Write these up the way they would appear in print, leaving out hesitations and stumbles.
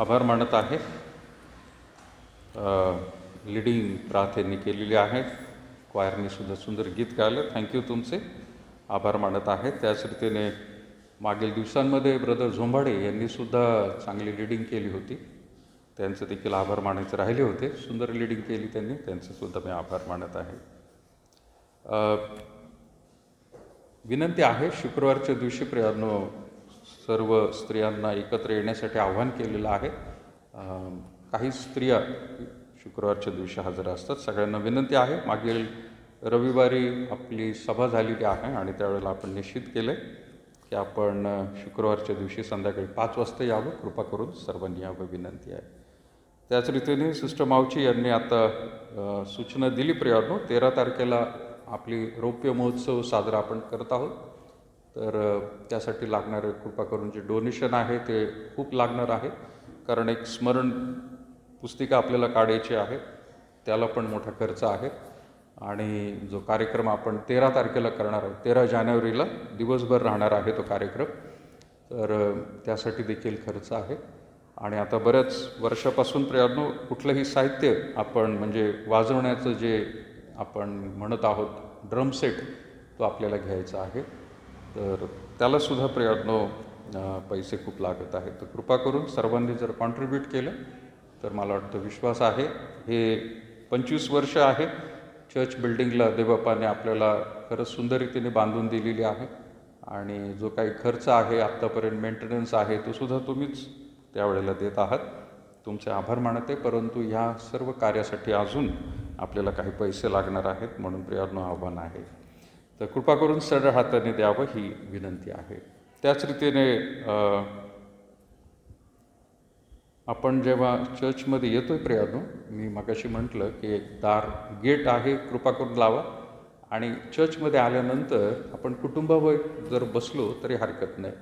आभार मानत आहे. लीडिंग प्रार्थनेने केलेली आहे. क्वायरने सुद्धा सुंदर गीत गायलं. थँक्यू तुमचे आभार मानत आहे. त्याच रीतीने मागील दिवसांमध्ये ब्रदर झोंबाडे यांनीसुद्धा चांगली लीडिंग केली होती. त्यांचं देखील आभार मानायचे राहिले होते. सुंदर लीडिंग केली त्यांनी, त्यांचंसुद्धा मी आभार मानत आहे. विनंती आहे, शुक्रवारच्या दिवशी प्रियांनो सर्व स्त्रियांना एकत्र येण्यासाठी आव्हान केलेलं आहे. काही स्त्रिया शुक्रवारच्या दिवशी हजर असतात. सगळ्यांना विनंती आहे. मागील रविवारी आपली सभा झालेली आहे आणि त्यावेळेला आपण निश्चित केलं की आपण शुक्रवारच्या दिवशी संध्याकाळी 5 वाजता यावं. कृपा करून सर्वांनी यावं विनंती आहे. त्याच रीतीने सिस्टर मावची यांनी आता सूचना दिली प्रियांनो, 13 तारखेला आपली रौप्य महोत्सव साजरा आपण करत आहोत. तर त्यासाठी लागणारे कृपा करून जे डोनेशन आहे ते खूप लागणार आहे. कारण एक स्मरण पुस्तिका आपल्याला काढायची आहे, त्याला पण मोठा खर्च आहे. आणि जो कार्यक्रम आपण 13 तारखेला करणार आहोत, 13 जानेवारीला दिवसभर राहणार आहे तो कार्यक्रम. तर त्यासाठी देखील खर्च आहे. आणि आता बऱ्याच वर्षापासून प्रियांनो कुठलंही साहित्य आपण म्हणजे वाजवण्याचं जे आपण म्हणत आहोत ड्रम सेट, तो आपल्याला घ्यायचा आहे. तर त्यालासुद्धा प्रियांनो पैसे खूप लागत आहेत. तर कृपा करून सर्वांनी जर कॉन्ट्रीब्यूट केलं तर मला वाटतं, विश्वास आहे, हे 25 वर्ष आहे चर्च बिल्डिंगला देवबापाने आपल्याला खरंच सुंदर रीतीने बांधून दिलेली आहे. आणि जो काही खर्च आहे आत्तापर्यंत मेंटेनन्स आहे तो सुद्धा तुम्हीच त्यावेळेला देत आहात. तुमचे आभार मानते. परंतु ह्या सर्व कार्यासाठी अजून आपल्याला काही पैसे लागणार आहेत. म्हणून प्रियांनो आव्हान आहे, तर कृपा करून सरळ हाताने द्यावं ही विनंती आहे. त्याच रीतीने आपण जेव्हा चर्चमध्ये येतो आहे प्रियांनो, मी मगाशी म्हटलं की एक दार गेट आहे, कृपा करून लावा. आणि चर्चमध्ये आल्यानंतर आपण कुटुंबावर जर बसलो तरी हरकत नाही.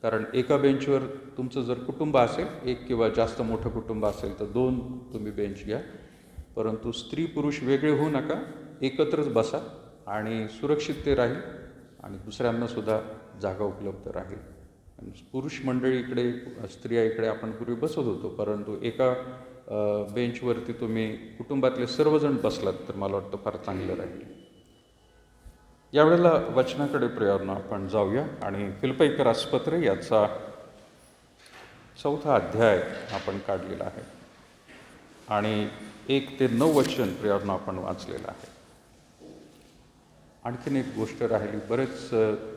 कारण एका बेंचवर तुमचं जर कुटुंब असेल, एक किंवा जास्त मोठं कुटुंब असेल तर 2 तुम्ही बेंच घ्या. परंतु स्त्री पुरुष वेगळे होऊ नका, एकत्रच बसा आणि सुरक्षित ते राहील आणि दुसऱ्यांनासुद्धा जागा उपलब्ध राहील. पुरुष मंडळी इकडे, स्त्रिया इकडे आपण पूर्वी बसत होतो, परंतु एका बेंचवरती तुम्ही कुटुंबातले सर्वजण बसलात तर मला वाटतं फार चांगलं राहील. यावेळेला वचनाकडे प्रियांनो आपण जाऊया आणि फिलिप्पीकरास पत्र याचा 4था अध्याय आपण काढलेला आहे आणि 1 ते 9 वचन प्रियांनो आपण वाचलेलं आहे. आणखीन एक गोष्ट राहिली, बरेच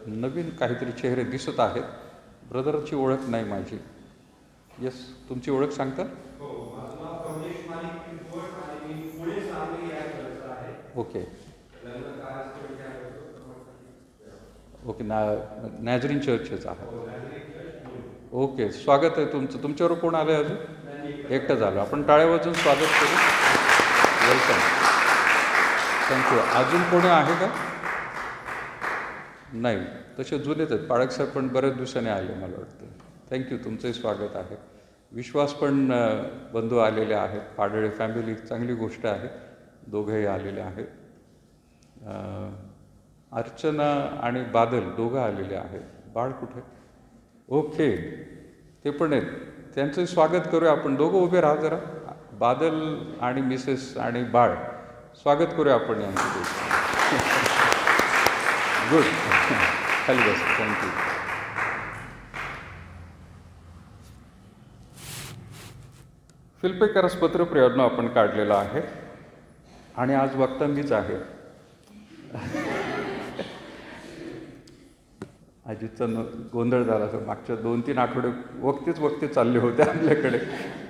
नवीन काहीतरी चेहरे दिसत आहेत. ब्रदरची ओळख नाही माझी. येस, तुमची ओळख सांगता? ओके ओके, नॅझरीन चर्चच आहे. ओके, स्वागत आहे तुमचं. तुमच्यावर कोण आलं आहे अजून? एकटं झालं. आपण टाळ्या वाजून स्वागत करू. Welcome, thank you. अजून कोणी आहे का? नाही, तसे जुनेच आहेत. पाळक साहेब पण बऱ्याच दिवसांनी आले मला वाटतं. थँक्यू, तुमचंही स्वागत आहे. विश्वास पण बंधू आलेले आहेत. पाडळे फॅमिली, चांगली गोष्ट आहे, दोघंही आलेले आहेत. अर्चना आणि बादल दोघं आलेले आहेत. बाळ कुठे? ओके, ते पण आहेत. त्यांचंही स्वागत करूया आपण. दोघं उभे राहा जरा. बादल आणि मिसेस आणि बाळ, स्वागत करूया आपण यांचं. गुड, खाली बस. थँक्यू. फिलिप्पीकरास पत्र प्रियांनो आपण काढलेलं आहे आणि आज वक्ता मीच आहे. अजितचा गोंधळ झाला असं. मागच्या 2-3 आठवडे वक्ते चालले होते आपल्याकडे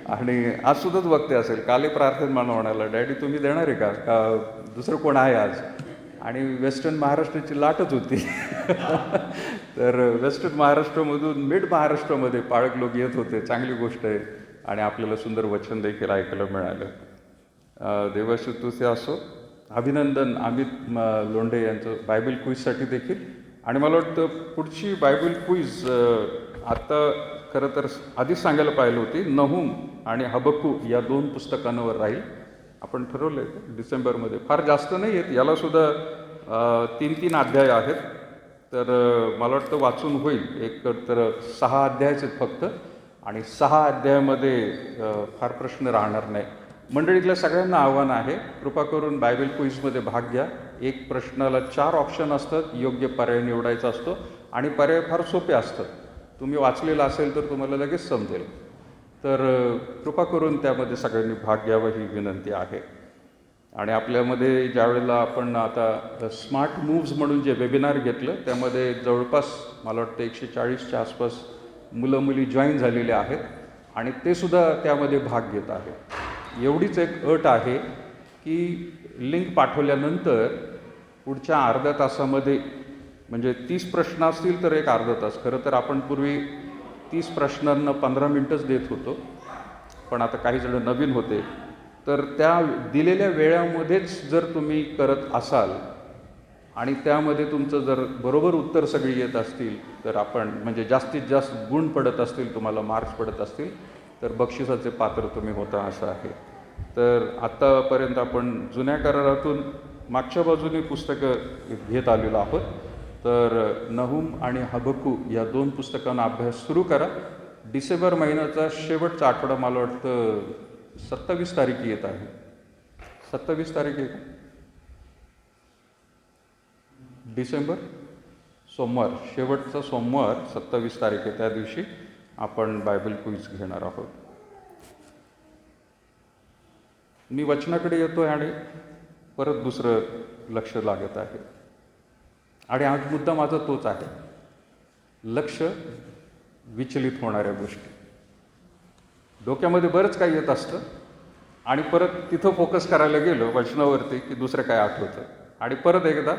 आणि आज सुद्धाच वक्ते असेल. कालही प्रार्थना मला म्हणाला, डॅडी तुम्ही देणार आहे का दुसरं कोण आहे आज? आणि वेस्टर्न महाराष्ट्राची लाटच होती. तर वेस्टर्न महाराष्ट्रामधून मिड महाराष्ट्रामध्ये पाळक लोक येत होते. चांगली गोष्ट आहे आणि आपल्याला सुंदर वचन देखील ऐकायला मिळालं. देवाची स्तुती असो. अभिनंदन अमित लोंढे यांचं बायबल क्विजसाठी देखील. आणि मला वाटतं पुढची बायबल क्विज आत्ता खरं तर आधीच सांगायला पाहिलं होती. नहूम आणि हबक्कू या 2 पुस्तकांवर राहील. आपण ठरवलं आहे डिसेंबरमध्ये. फार जास्त नाही आहेत, यालासुद्धा 3-3 अध्याय आहेत. तर मला वाटतं वाचून होईल. एक तर 6 अध्यायच आहेत फक्त आणि 6 अध्यायामध्ये फार प्रश्न राहणार नाही. मंडळीतल्या सगळ्यांना आव्हान आहे, कृपा करून बायबल क्विजमध्ये भाग घ्या. एक प्रश्नाला 4 ऑप्शन असतात, योग्य पर्याय निवडायचा असतो आणि पर्याय फार सोपे असतात. तुम्ही वाचलेलं असेल तर तुम्हाला लगेच समजेल. तर कृपा करून त्यामध्ये सगळ्यांनी भाग घ्यावा ही विनंती आहे. आणि आपल्यामध्ये ज्यावेळेला आपण आता स्मार्ट मूव्ज म्हणून जे वेबिनार घेतलं त्यामध्ये जवळपास मला वाटतं 140च्या आसपास मुलं मुली जॉईन झालेले आहेत आणि ते सुद्धा त्यामध्ये भाग घेत आहेत. एवढीच एक अट आहे की लिंक पाठवल्यानंतर पुढच्या अर्ध्या तासामध्ये, म्हणजे 30 प्रश्न असतील तर एक अर्धा तास, खरं तर आपण पूर्वी 30 प्रश्नांना 15 मिनटंच देत होतो, पण आता काही जण नवीन होते, तर त्या दिलेल्या वेळामध्येच जर तुम्ही करत असाल आणि त्यामध्ये तुमचं जर बरोबर उत्तर सगळी येत असतील तर आपण, म्हणजे जास्तीत जास्त गुण पडत असतील, तुम्हाला मार्क्स पडत असतील तर बक्षिसाचे पात्र तुम्ही होता असं आहे. तर आत्तापर्यंत आपण जुन्या करारातून मागच्या बाजूने पुस्तकं घेत आलेलो आहोत. तर नहूम आणि हबक्कू या 2 पुस्तकांना अभ्यास सुरू करा. डिसेंबर महिन्याचा शेवटचा आठवडा, मला वाटतं 27 तारीख येत आहे. 27 तारीख आहे, डिसेंबर सोमवार, शेवटचा सोमवार 27 तारीख आहे. त्या दिवशी आपण बायबल क्विज घेणार आहोत. मी वचनाकडे येतो आहे आणि परत दुसरं लक्ष लागत आहे. आणि आज मुद्दा माझा तोच आहे, लक्ष विचलित होणाऱ्या गोष्टी. डोक्यामध्ये बरंच काही येत असतं आणि परत तिथं फोकस करायला गेलो वचनावरती की दुसरं काय आठवतं आणि परत एकदा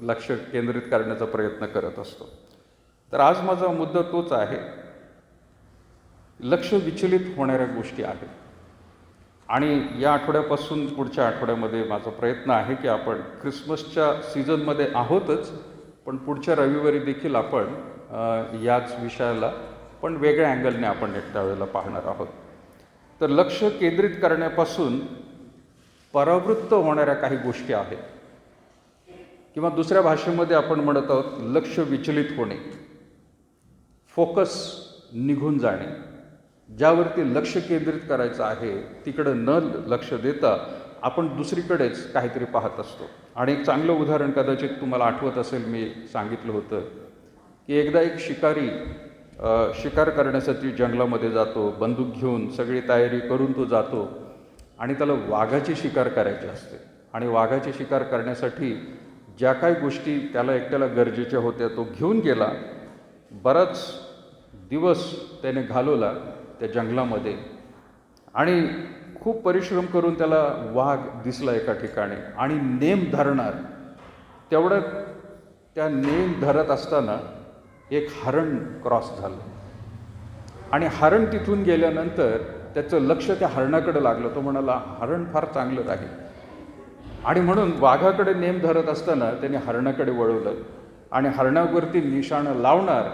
लक्ष केंद्रित करण्याचा प्रयत्न करत असतो. तर आज माझा मुद्दा तोच आहे, लक्ष विचलित होणाऱ्या गोष्टी आहेत. आणि या आठवड्यापासून पुढच्या आठवड्यामध्ये माझा प्रयत्न आहे की आपण ख्रिसमसच्या सीझनमध्ये आहोतच, पण पुढच्या रविवारी देखील आपण याच विषयाला पण वेगळ्या अँगलने आपण त्यावेळेला पाहणार आहोत. तर लक्ष केंद्रित करण्यापासून परावृत्त होणाऱ्या काही गोष्टी आहेत, किंवा दुसऱ्या भाषेमध्ये आपण म्हणत आहोत लक्ष विचलित होणे, फोकस निघून जाणे. ज्यावरती लक्ष केंद्रित करायचं आहे तिकडं न लक्ष देता आपण दुसरीकडेच काहीतरी पाहत असतो. आणि एक चांगलं उदाहरण कदाचित तुम्हाला आठवत असेल, मी सांगितलं होतं की एकदा एक शिकारी शिकार करण्यासाठी जंगलामध्ये जातो, बंदूक घेऊन सगळी तयारी करून तो जातो आणि त्याला वाघाची शिकार करायची असते. आणि वाघाची शिकार करण्यासाठी ज्या काही गोष्टी त्याला एकट्याला गरजेच्या होत्या तो घेऊन गेला. बराच दिवस त्याने घालवला त्या जंगलामध्ये आणि खूप परिश्रम करून त्याला वाघ दिसला एका ठिकाणी आणि नेम धरणार. तेवढं त्या नेम धरत असताना एक हरण क्रॉस झालं आणि हरण तिथून गेल्यानंतर त्याचं लक्ष त्या हरणाकडे लागलं. तो म्हणाला हरण फार चांगलं राहील, आणि म्हणून वाघाकडे नेम धरत असताना त्याने हरणाकडे वळवलं आणि हरणावरती निशाणं लावणार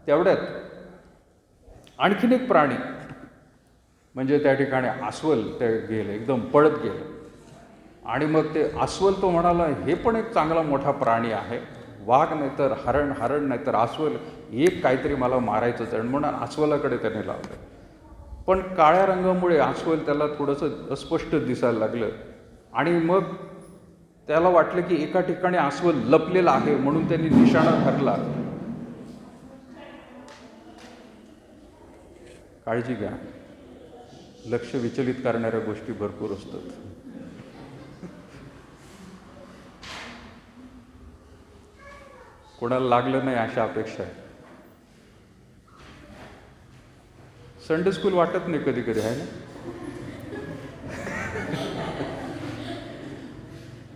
तेवढ्यात आणखीन एक प्राणी, म्हणजे त्या ठिकाणी अस्वल ते गेलं, एकदम पळत गेलं. आणि मग ते अस्वल, तो म्हणाला हे पण एक चांगला मोठा प्राणी आहे, वाघ नाही तर हरण, हरण नाही तर अस्वल, एक काहीतरी मला मारायचंच आहे म्हणून अस्वलाकडे त्याने लावलं. पण काळ्या रंगामुळे अस्वल त्याला थोडंसं अस्पष्ट दिसायला लागलं आणि मग त्याला वाटलं की एका ठिकाणी अस्वल लपलेला आहे म्हणून त्यांनी निशाणा धरला. काळजी घ्या, लक्ष विचलित करणाऱ्या गोष्टी भरपूर असतात. कोणाला लागलं नाही अशा अपेक्षा आहे. संडे स्कूल वाटत नाही कधी कधी, आहे ना?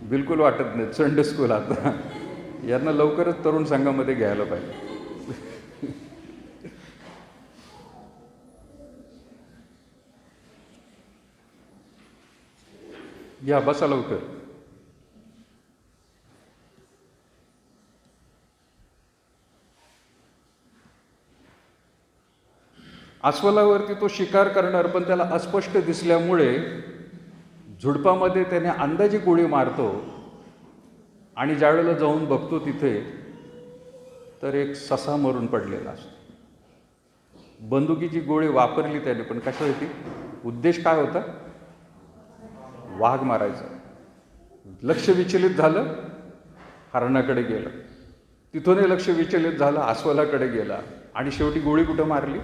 बिलकुल वाटत नाही संडे स्कूल. आता यांना लवकरच तरुण संघामध्ये घ्यायला पाहिजे. या बसा लवकर. अस्वलावरती तो शिकार करणार, पण त्याला अस्पष्ट दिसल्यामुळे झुडपामध्ये त्याने अंदाजी गोळी मारतो आणि ज्यावेळेला जाऊन बघतो तिथे तर एक ससा मरून पडलेला असतो. बंदुकीची गोळी वापरली त्याने, पण कशासाठी? उद्देश काय होता? वाघ मारायचा. लक्ष विचलित झालं, हरणाकडे गेलं. तिथूनही लक्ष विचलित झालं, अस्वलाकडे गेला. आणि शेवटी गोळी कुठं मारली?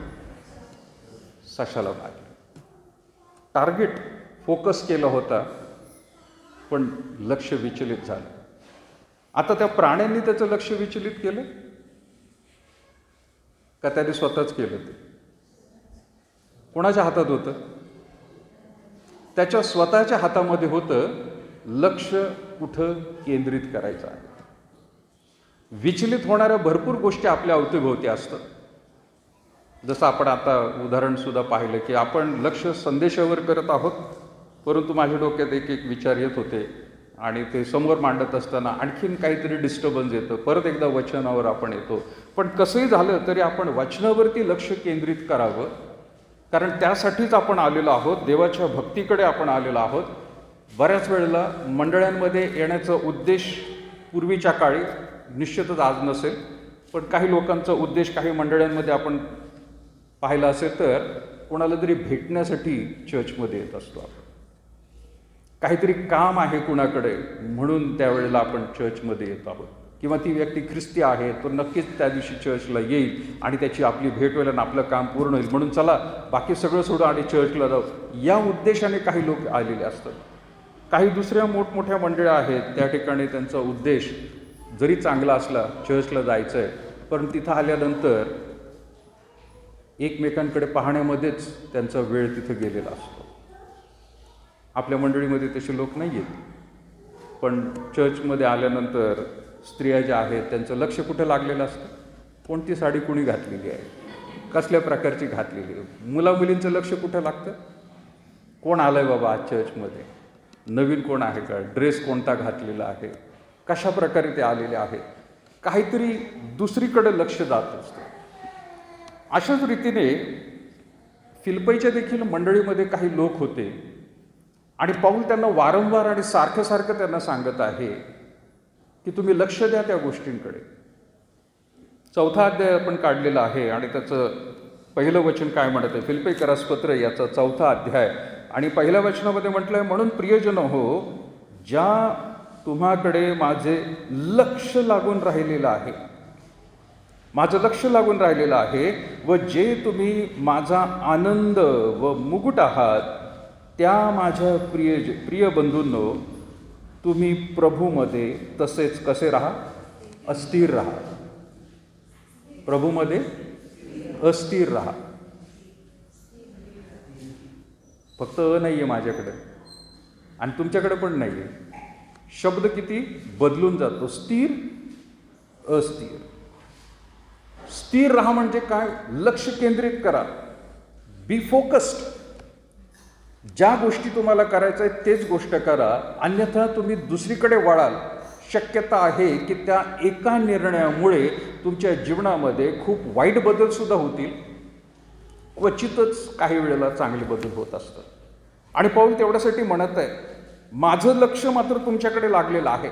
सशाला मारली. टार्गेट फोकस केला होता, पण लक्ष विचलित झालं. आता त्या प्राण्यांनी त्याचं लक्ष विचलित केलं का त्याने स्वतःच केलं? ते कोणाच्या हातात होतं? त्याच्या स्वतःच्या हातामध्ये होतं लक्ष कुठं केंद्रित करायचं आहे. विचलित होणाऱ्या भरपूर गोष्टी आपल्या अवतीभोवती असतात. जसं आपण आता उदाहरणसुद्धा पाहिलं की आपण लक्ष संदेशावर करत आहोत, परंतु माझ्या डोक्यात एक एक विचार येत होते आणि ते समोर मांडत असताना आणखीन काहीतरी डिस्टर्बन्स येतं. परत एकदा वचनावर आपण येतो. पण कसंही झालं तरी आपण वचनावरती लक्ष केंद्रित करावं, कारण त्यासाठीच आपण आलेलो आहोत. देवाच्या भक्तीकडे आपण आलेलो आहोत. बऱ्याच वेळेला मंडळांमध्ये येण्याचा उद्देश पूर्वीच्या काळी, निश्चितच आज नसेल, पण काही लोकांचा उद्देश काही मंडळांमध्ये आपण पाहिला असेल तर कोणाला तरी भेटण्यासाठी चर्चमध्ये येत असतो आपण. काहीतरी काम आहे कुणाकडे म्हणून त्यावेळेला आपण चर्चमध्ये येत आहोत. किंवा ती व्यक्ती ख्रिस्ती आहे तो नक्कीच त्या दिवशी चर्चला येईल आणि त्याची आपली भेट होईल आणि आपलं काम पूर्ण होईल, म्हणून चला बाकी सगळं सोडून आणि चर्चला जाऊ, या उद्देशाने काही लोक आलेले असतात. काही दुसऱ्या मोठमोठ्या मंडळी आहेत, त्या ठिकाणी त्यांचा उद्देश जरी चांगला असला, चर्चला जायचं आहे, पण तिथं आल्यानंतर एकमेकांकडे पाहण्यामध्येच त्यांचा वेळ तिथं गेलेला असतो. आपल्या मंडळीमध्ये तसे लोक नाही आहेत, पण चर्चमध्ये आल्यानंतर स्त्रिया ज्या आहेत त्यांचं लक्ष कुठं लागलेलं असतं? कोणती साडी कुणी घातलेली आहे, कसल्या प्रकारची घातलेली आहे. मुलामुलींचं लक्ष कुठं लागतं? कोण आलं आहे बाबा आज चर्चमध्ये, नवीन कोण आहे का, ड्रेस कोणता घातलेला आहे, कशा प्रकारे ते आलेले आहेत. काहीतरी दुसरीकडे लक्ष जात असतं. अशाच रीतीने फिलिप्पीच्या देखील मंडळीमध्ये काही लोक होते आणि पाऊल त्यांना वारंवार आणि सारखं सारखं त्यांना सांगत आहे की तुम्ही लक्ष द्या त्या गोष्टींकडे. 4था अध्याय आपण काढलेला आहे आणि त्याचं पहिलं वचन काय म्हणत आहे? फिलिप्पीकरास पत्र याचा 4था अध्याय आणि पहिल्या वचनामध्ये म्हटलं आहे, म्हणून प्रियजन हो, ज्या तुम्हाकडे माझे लक्ष लागून राहिलेलं आहे, माझं लक्ष लागून राहिलेलं आहे, व जे तुम्ही माझा आनंद व मुकुट आहात, त्या माझ्या प्रिय बंधूंनो, तुम्ही प्रभूमध्ये तसेच कसे राहा? अस्थिर राहा. प्रभूमध्ये अस्थिर राहा. फक्त नाही आहे माझ्याकडे आणि तुमच्याकडे पण नाही आहे. शब्द किती बदलून जातो. स्थिर, अस्थिर. स्थिर राहा म्हणजे काय? लक्ष केंद्रित करा. Be focused. ज्या गोष्टी तुम्हाला करायचं आहे तेच गोष्ट करा, अन्यथा तुम्ही दुसरीकडे वळाल. शक्यता आहे की त्या एका निर्णयामुळे तुमच्या जीवनामध्ये खूप वाईट बदल सुद्धा होतील. क्वचितच काही वेळेला चांगले बदल होत असतात. आणि पाऊल तेवढ्यासाठी म्हणत आहे, माझं लक्ष मात्र तुमच्याकडे लागलेलं आहे.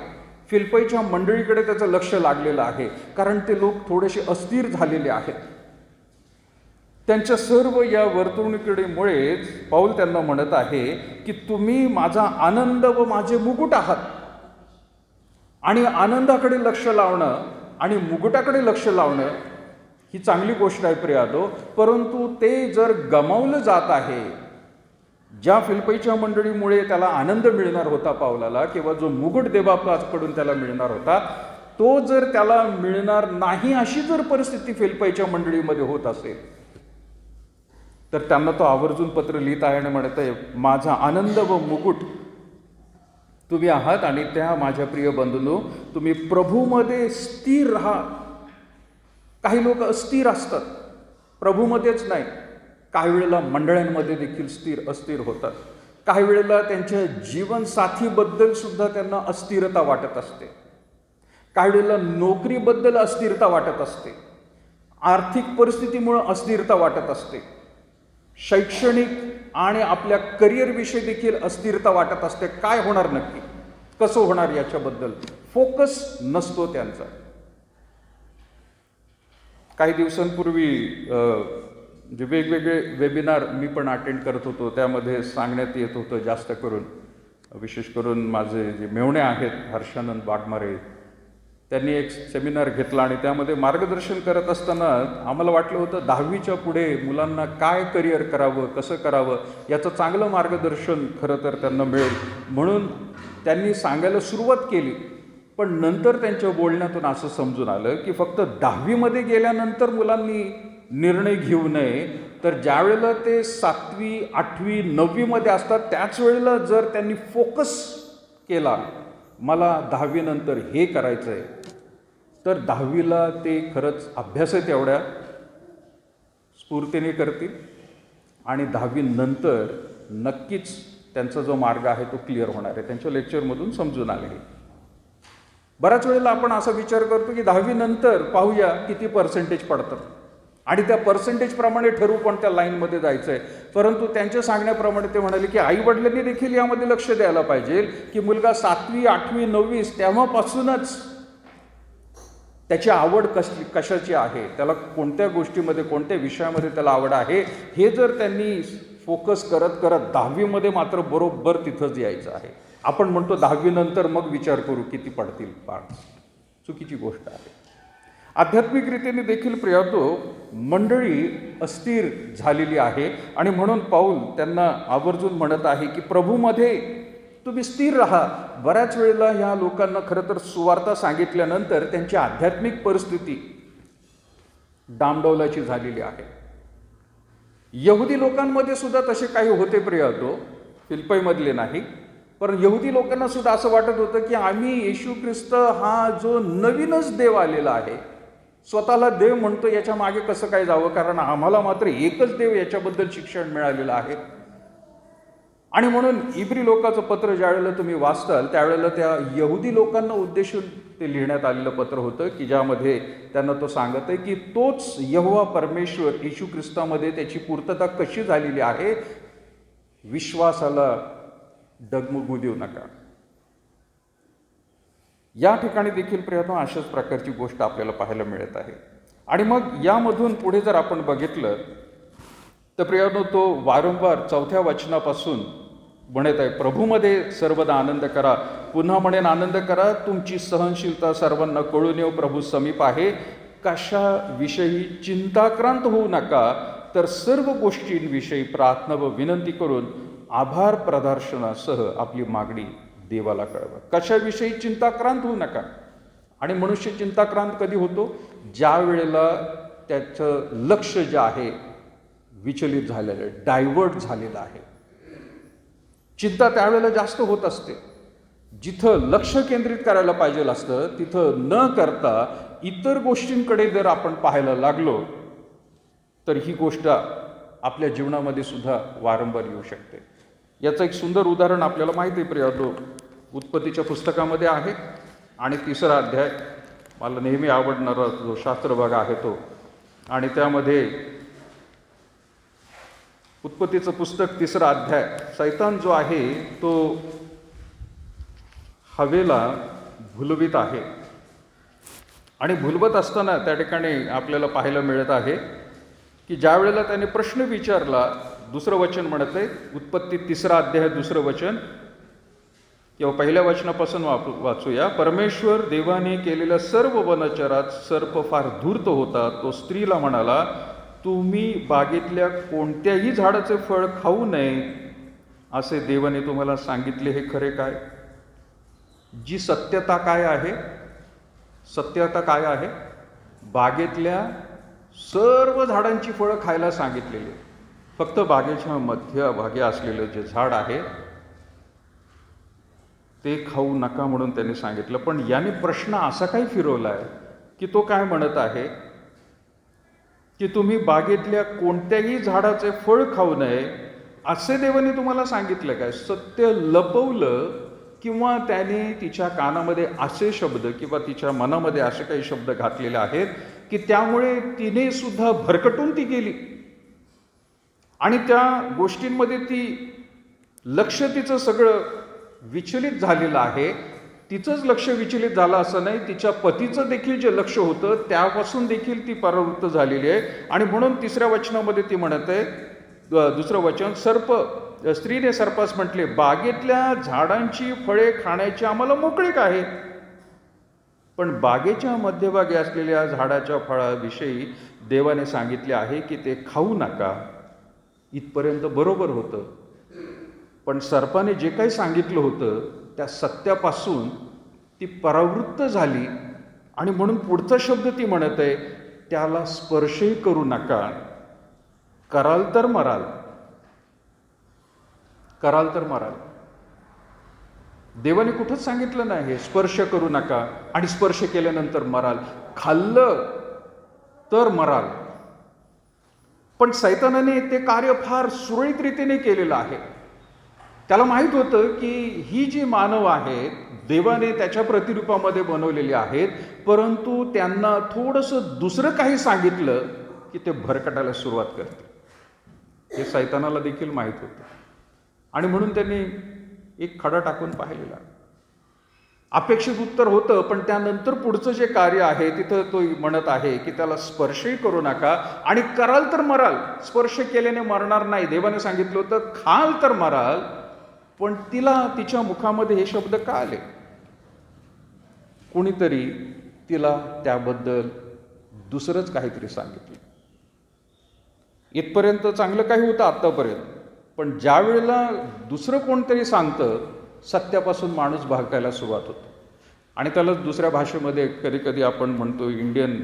फिलिप्पीच्या मंडळीकडे त्याचं लक्ष लागलेलं आहे, कारण ते लोक थोडेसे अस्थिर झालेले आहेत. त्यांच्या सर्व या वर्तणुकीमुळेच पाऊल त्यांना म्हणत आहे की तुम्ही माझा आनंद व माझे मुकुट आहात. आणि आनंदाकडे लक्ष लावणं आणि मुकुटाकडे लक्ष लावणं ही चांगली गोष्ट आहे प्रियानो, परंतु ते जर गमावलं जात आहे, ज्या फिलिप्पीच्या मंडळीमुळे त्याला आनंद मिळणार होता पावलाला, किंवा जो मुकुट देवबापाकडून त्याला मिळणार होता, तो जर त्याला मिळणार नाही अशी जर परिस्थिती फिलिप्पीच्या मंडळीमध्ये होत असेल, तर त्यांना तो आवर्जून पत्र लिहित आहे आणि म्हणत आहे, माझा आनंद व मुकुट तुम्ही आहात आणि त्या माझ्या प्रिय बंधूंनो, तुम्ही प्रभूमध्ये स्थिर राहा. काही लोक अस्थिर असतात, प्रभूमध्येच नाही, काही वेळेला मंडळांमध्ये देखील अस्थिर होतात. काही वेळेला त्यांच्या जीवनसाथीबद्दल सुद्धा त्यांना अस्थिरता वाटत असते. काही वेळेला नोकरीबद्दल अस्थिरता वाटत असते. आर्थिक परिस्थितीमुळे अस्थिरता वाटत असते. शैक्षणिक आणि आपल्या करिअरविषयी देखील अस्थिरता वाटत असते. काय होणार नक्की, कसं होणार याच्याबद्दल फोकस नसतो त्यांचा. काही दिवसांपूर्वी जे वेगवेगळे वेबिनार मी पण अटेंड करत होतो, त्यामध्ये सांगण्यात येत होतं जास्त करून, विशेष करून माझे जे मेव्हणे आहेत हर्षानंद वाघमारे, त्यांनी एक सेमिनार घेतला आणि त्यामध्ये मार्गदर्शन करत असताना आम्हाला वाटलं होतं 10वीच्या पुढे मुलांना काय करिअर करावं, कसं करावं याचं चांगलं मार्गदर्शन खरं तर त्यांना मिळेल म्हणून त्यांनी सांगायला सुरुवात केली. पण नंतर त्यांच्या बोलण्यातून असं समजून आलं की फक्त 10वीमध्ये गेल्यानंतर मुलांनी निर्णय घेऊ नये, तर ज्या वेळेला ते 7वी, 8वी, 9वीमध्ये असतात त्याच वेळेला जर त्यांनी फोकस केला, मला 10वी नंतर हे करायचं आहे, तर 10वीला ते खरंच अभ्यासात एवढ्या स्फूर्तीने करतील आणि 10वी नंतर नक्कीच त्यांचा जो मार्ग आहे तो क्लिअर होणार आहे. त्यांच्या लेक्चरमधून समजून आले हे. बऱ्याच वेळेला आपण असा विचार करतो की 10वी नंतर पाहूया किती पर्सेंटेज पडतात आणि त्या पर्सेंटेजप्रमाणे ठरवू कोणत्या लाईनमध्ये जायचं आहे. परंतु त्यांच्या सांगण्याप्रमाणे ते म्हणाले की आईवडिलांनी देखील यामध्ये लक्ष द्यायला पाहिजे की मुलगा 7वी, 8वी, 9वी तेव्हापासूनच त्याची आवड कशाची आहे, त्याला कोणत्या गोष्टीमध्ये, कोणत्या विषयामध्ये त्याला आवड आहे, हे जर त्यांनी फोकस करत करत 10वीमध्ये मात्र बरोबर तिथंच यायचं आहे. आपण म्हणतो 10वी नंतर मग विचार करू किती पडतील मार्क्स, चुकीची गोष्ट आहे. आध्यात्मिक रीतीने देखील प्रियातो मंडळी अस्थिर झालेली आहे आणि म्हणून पाऊल त्यांना आवर्जून म्हणत आहे की प्रभूमध्ये तुम्ही स्थिर राहा. बऱ्याच वेळेला ह्या लोकांना खरं तर सुवार्ता सांगितल्यानंतर त्यांची आध्यात्मिक परिस्थिती डामडौलाची झालेली आहे. यहुदी लोकांमध्ये सुद्धा तसे काही होते प्रियातो, फिलिप्पीमधले नाही, पण यहुदी लोकांना सुद्धा असं वाटत होतं की आम्ही येशू ख्रिस्त हा जो नवीनच देव आलेला आहे, स्वतःला देव म्हणतो, याच्या मागे कसं काय जावं, कारण आम्हाला मात्र एकच देव याच्याबद्दल शिक्षण मिळालेलं आहे. आणि म्हणून इब्री लोकांचं पत्र ज्यावेळेला तुम्ही वाचताल त्यावेळेला त्या यहुदी लोकांना उद्देशून ते लिहिण्यात आलेलं पत्र होतं की ज्यामध्ये त्यांना तो सांगत आहे की तोच यहोवा परमेश्वर येशू ख्रिस्तामध्ये त्याची पूर्तता कशी झालेली आहे, विश्वासाला डगमगू देऊ नका. या ठिकाणी देखील प्रियतम अशाच प्रकारची गोष्ट आपल्याला पाहायला मिळत आहे. आणि मग यामधून पुढे जर आपण बघितलं तर प्रियतम तो वारंवार 4थ्या वचनापासून म्हणत आहे, प्रभूमध्ये सर्वदा आनंद करा. पुन्हा म्हणेन आनंद करा, तुमची सहनशीलता सर्वांना कळून येऊ, प्रभू समीप आहे. कशाविषयी चिंताक्रांत होऊ नका, तर सर्व गोष्टींविषयी प्रार्थना व विनंती करून आभार प्रदर्शनासह आपली मागणी देवाला कळवा. कशाविषयी चिंताक्रांत होऊ नका. आणि मनुष्य चिंताक्रांत कधी होतो, ज्या वेळेला त्याचं लक्ष जे आहे विचलित झालेलं, डायव्हर्ट झालेलं आहे. चिंता त्यावेळेला जास्त होत असते. जिथं लक्ष केंद्रित करायला पाहिजे असतं तिथं न करता इतर गोष्टींकडे जर आपण पाहायला लागलो तर ही गोष्ट आपल्या जीवनामध्ये सुद्धा वारंवार येऊ शकते. याचं एक सुंदर उदाहरण आपल्याला माहिती आहे प्रियातो, उत्पत्तीच्या पुस्तकामध्ये आहे आणि 3रा अध्याय मला नेहमी आवडणारा जो शास्त्रभाग आहे तो, आणि त्यामध्ये उत्पत्तीचं पुस्तक 3रा अध्याय, सैतान जो आहे तो हवेला भुलवीत आहे आणि भुलवत असताना त्या ठिकाणी आपल्याला पाहायला मिळत आहे की ज्या वेळेला त्याने प्रश्न विचारला, 2रं वचन म्हणत आहे, उत्पत्ती 3रा अध्याय 2रं वचन किंवा 1ल्या वचनापासून वाचूया. परमेश्वर देवाने केलेल्या सर्व वनचरात सर्प फार धूर्त होता. तो स्त्रीला म्हणाला, तुम्ही बागेतल्या कोणत्याही झाडाचे फळ खाऊ नये असे देवाने तुम्हाला सांगितले, हे खरे काय? जी सत्यता काय आहे? सत्यता काय आहे? बागेतल्या सर्व झाडांची फळं खायला सांगितलेली, फक्त बागेच्या मध्यभागी असलेलं जे झाड आहे ते खाऊ नका म्हणून त्यांनी सांगितलं. पण याने प्रश्न असा काही फिरवला आहे की तो काय म्हणत आहे की तुम्ही बागेतल्या कोणत्याही झाडाचे फळ खाऊ नये असे देवाने तुम्हाला सांगितलं काय? सत्य लपवलं किंवा त्याने तिच्या कानामध्ये असे शब्द किंवा तिच्या मनामध्ये असे काही शब्द घातलेले आहेत की त्यामुळे तिने सुद्धा भरकटून ती गेली आणि त्या गोष्टींमध्ये ती लक्ष तिचं सगळं विचलित झालेलं आहे. तिचंच लक्ष विचलित झालं असं नाही, तिच्या पतीचं देखील जे लक्ष होतं त्यापासून देखील ती परावृत्त झालेली आहे. आणि म्हणून 3ऱ्या वचनामध्ये ती म्हणत आहे, दुसरं वचन, स्त्रीने सर्पास म्हटले, बागेतल्या झाडांची फळे खाण्याची आम्हाला मोकळीक आहे, पण बागेच्या मध्यभागी असलेल्या झाडाच्या फळाविषयी देवाने सांगितले आहे की ते खाऊ नका. इथपर्यंत बरोबर होतं, पण सर्पाने जे काही सांगितलं होतं त्या सत्यापासून ती परावृत्त झाली. आणि म्हणून पुढचा शब्द ती म्हणत आहे, त्याला स्पर्शही करू नका, कराल तर मराल. कराल तर मराल. देवाने कुठंच सांगितलं नाही स्पर्श करू नका आणि स्पर्श केल्यानंतर मराल, खाल्लं तर मराल. पण सैतानाने ते कार्य फार सुरळीत रीतीने केलेलं आहे. त्याला माहीत होतं की ही जी मानव आहेत देवाने त्याच्या प्रतिरूपामध्ये बनवलेली आहेत, परंतु त्यांना थोडंसं दुसरं काही सांगितलं की ते भरकटायला सुरुवात करते. हे सैतानाला देखील माहीत होतं. आणि म्हणून त्यांनी एक खडा टाकून पाहिलेला. अपेक्षित उत्तर होतं, पण त्यानंतर पुढचं जे कार्य आहे तिथं तो म्हणत आहे की त्याला स्पर्शही करू नका आणि कराल तर मराल. स्पर्श केल्याने मरणार नाही, देवाने सांगितलं होतं खाल तर मराल. पण तिला तिच्या मुखामध्ये हे शब्द का आले? कोणीतरी तिला त्याबद्दल दुसरंच काहीतरी सांगितलं. इथपर्यंत चांगलं काही होतं आत्तापर्यंत, पण ज्या वेळेला दुसरं कोणतरी सांगतं सत्यापासून माणूस भागायला सुरुवात होतो. आणि त्याला दुसऱ्या भाषेमध्ये कधी कधी आपण म्हणतो, इंडियन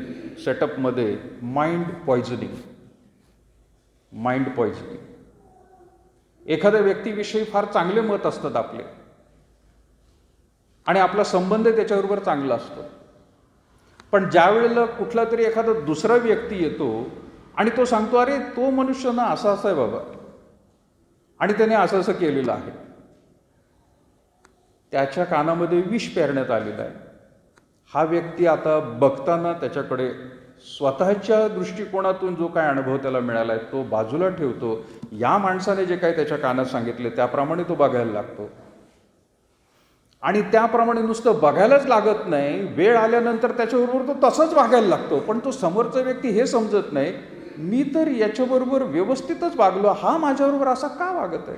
सेटअपमध्ये माइंड पॉयझनिंग. Mind poisoning. एखाद्या व्यक्तीविषयी फार चांगले मत असतात आपले आणि आपला संबंध त्याच्याबरोबर चांगला असतो, पण ज्या वेळेला कुठला तरी एखादा दुसरा व्यक्ती येतो आणि तो सांगतो, अरे तो मनुष्य ना असा आहे बाबा, आणि त्याने असं केलेलं आहे, त्याच्या कानामध्ये विष पेरण्यात आलेलं आहे. हा व्यक्ती आता बघताना त्याच्याकडे स्वतःच्या दृष्टिकोनातून जो काय अनुभव त्याला मिळाला आहे तो बाजूला ठेवतो. या माणसाने जे काही त्याच्या कानात सांगितले त्याप्रमाणे तो बघायला लागतो. आणि त्याप्रमाणे नुसतं बघायलाच लागत नाही, वेळ आल्यानंतर त्याच्याबरोबर तो तसंच वागायला लागतो. पण तो समोरचा व्यक्ती हे समजत नाही, मी तर याच्याबरोबर व्यवस्थितच वागलो, हा माझ्याबरोबर असा का वागत आहे,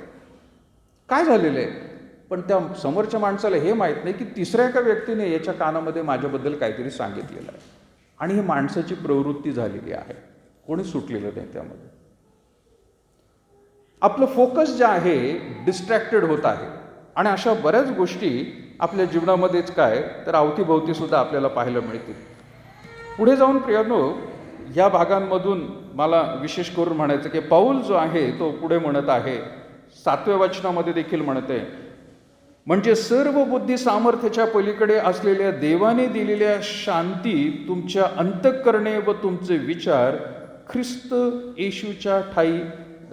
काय झालेलं आहे? पण त्या समोरच्या माणसाला हे माहीत नाही की तिसऱ्या एका व्यक्तीने याच्या कानामध्ये माझ्याबद्दल काहीतरी सांगितलेलं आहे. आणि ही माणसाची प्रवृत्ती झालेली आहे, कोणी सुटलेलं नाही त्यामध्ये. आपलं फोकस जे आहे डिस्ट्रॅक्टेड होत आहे. आणि अशा बऱ्याच गोष्टी आपल्या जीवनामध्येच काय तर अवतीभोवती सुद्धा आपल्याला पाहायला मिळतील. पुढे जाऊन प्रियानो, या भागांमधून मला विशेष करून म्हणायचं की पाऊल जो आहे तो पुढे म्हणत आहे, 7व्या वचनामध्ये देखील म्हणते, म्हणजे सर्व बुद्धी सामर्थ्याच्या पलीकडे असलेल्या देवाने दिलेल्या शांती तुमच्या अंतःकरणे व तुमचे विचार ख्रिस्त येशूच्या ठाई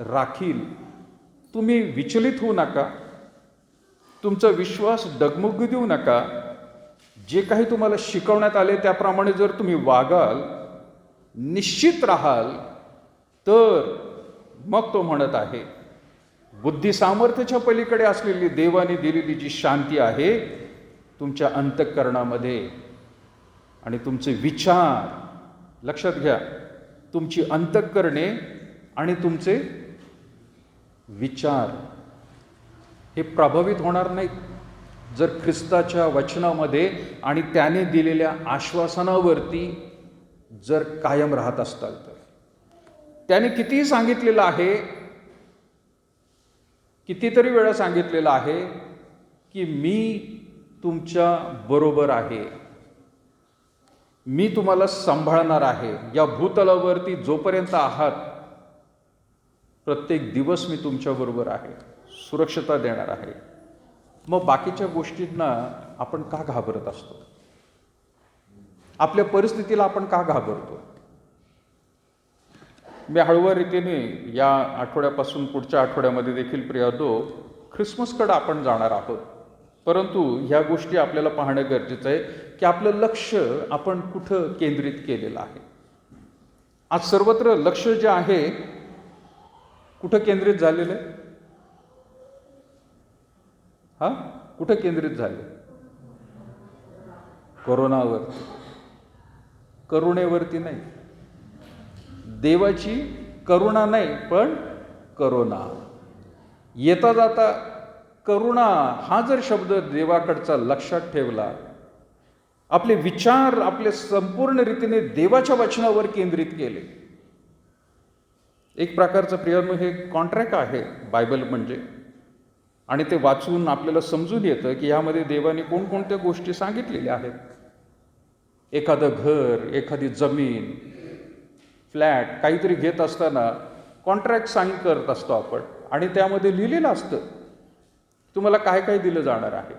राखील. तुम्ही विचलित होऊ नका, तुमचा विश्वास डगमगू देऊ नका. जे काही तुम्हाला शिकवण्यात आले त्याप्रमाणे जर तुम्ही वागाल, निश्चित राहाल, तर मग तो म्हणत आहे बुद्धी सामर्थ्याच्या पलीकडे असलेली देवाने दिलेली जी शांती आहे तुमच्या अंतःकरणामध्ये आणि तुमचे विचार, लक्षात घ्या, तुमची अंतःकरणे आणि तुमचे विचार हे प्रभावित होणार नाहीत जर ख्रिस्ताच्या वचनामध्ये आणि त्याने दिलेल्या आश्वासनावरती जर कायम राहत असताल तर. त्याने कितीही सांगितलेलं आहे, कितीतरी वेळा सांगितलेलं आहे की मी तुमच्या बरोबर आहे, मी तुम्हाला सांभाळणार आहे. या भूतलावरती जोपर्यंत आहात प्रत्येक दिवस मी तुमच्याबरोबर आहे, सुरक्षता देणार आहे. मग बाकीच्या गोष्टींना आपण का घाबरत असतो? आपल्या परिस्थितीला आपण का घाबरतो? मी हळूवार रीतीने या आठवड्यापासून पुढच्या आठवड्यामध्ये देखील प्रियादो ख्रिसमसकडे आपण जाणार आहोत. परंतु ह्या गोष्टी आपल्याला पाहणं गरजेचं आहे की आपलं लक्ष आपण कुठं केंद्रित केलेलं आहे. आज सर्वत्र लक्ष जे आहे कुठं केंद्रित झालेलं आहे? कुठं केंद्रित झाले? कोरोनावरती, करुणेवरती नाही. देवाची करुणा नाही, पण करोना. येता जाता करुणा हा जर शब्द देवाकडचा लक्षात ठेवला, आपले विचार आपले संपूर्ण रीतीने देवाच्या वचनावर केंद्रित केले. एक प्रकारचं प्रियांनो हे कॉन्ट्रॅक्ट आहे बायबल म्हणजे, आणि ते वाचून आपल्याला समजून येतं की यामध्ये देवाने कोणकोणत्या गोष्टी सांगितलेल्या आहेत. एखादं घर, एखादी जमीन, फ्लॅट काहीतरी घेत असताना कॉन्ट्रॅक्ट साईन करत असतो आपण, आणि त्यामध्ये लिहिलेलं असतं तुम्हाला काय काय दिलं जाणार आहे.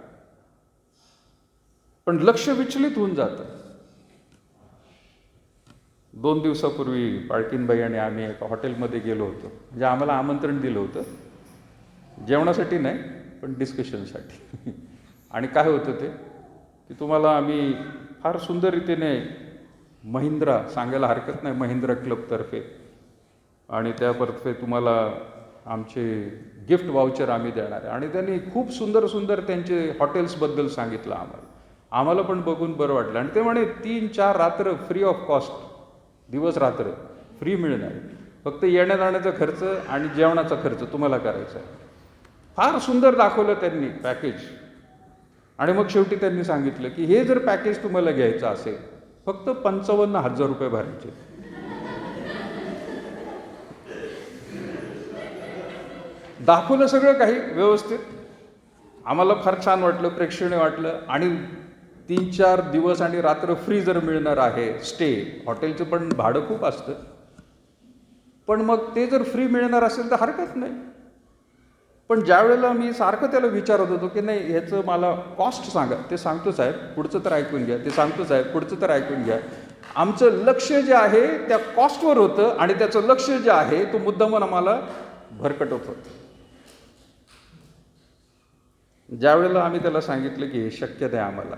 पण लक्ष विचलित होऊन जातं. 2 दिवसापूर्वी पाळकीनबाई आणि आम्ही एका हॉटेलमध्ये गेलो होतो. म्हणजे आम्हाला आमंत्रण दिलं होतं, जेवणासाठी नाही पण डिस्कशनसाठी. आणि काय होतं ते की तुम्हाला आम्ही फार सुंदर रीतीने महिंद्रा, सांगायला हरकत नाही, महिंद्रा क्लबतर्फे, आणि त्यातर्फे तुम्हाला आमचे गिफ्ट वाउचर आम्ही देणार आहे. आणि त्यांनी खूप सुंदर सुंदर त्यांचे हॉटेल्सबद्दल सांगितलं आम्हाला पण बघून बरं वाटलं. आणि ते म्हणे 3-4 रात्र फ्री ऑफ कॉस्ट, दिवस रात्र फ्री मिळणार, फक्त येण्या जाण्याचा खर्च आणि जेवणाचा खर्च तुम्हाला करायचा आहे. फार सुंदर दाखवलं त्यांनी पॅकेज. आणि मग शेवटी त्यांनी सांगितलं की हे जर पॅकेज तुम्हाला घ्यायचं असेल फक्त 55,000 रुपये भरायचे. दाखवलं सगळं काही व्यवस्थित. आम्हाला फार छान वाटलं, प्रेक्षणीय वाटलं. आणि 3-4 दिवस आणि रात्र फ्री जर मिळणार आहे स्टे, हॉटेलचं पण भाडं खूप असतं, पण मग ते जर फ्री मिळणार असेल तर हरकत नाही. पण ज्या वेळेला मी सारखं त्याला विचारत होतो की नाही ह्याचं मला कॉस्ट सांगा, ते सांगतो साहेब पुढचं तर ऐकून घ्या, ते सांगतो साहेब पुढचं तर ऐकून घ्या. आमचं लक्ष जे आहे त्या कॉस्टवर होतं, आणि त्याचं लक्ष जे आहे तो मुद्दामून आम्हाला भरकटत होतं. ज्या वेळेला आम्ही त्याला सांगितलं की हे शक्य नाही आम्हाला,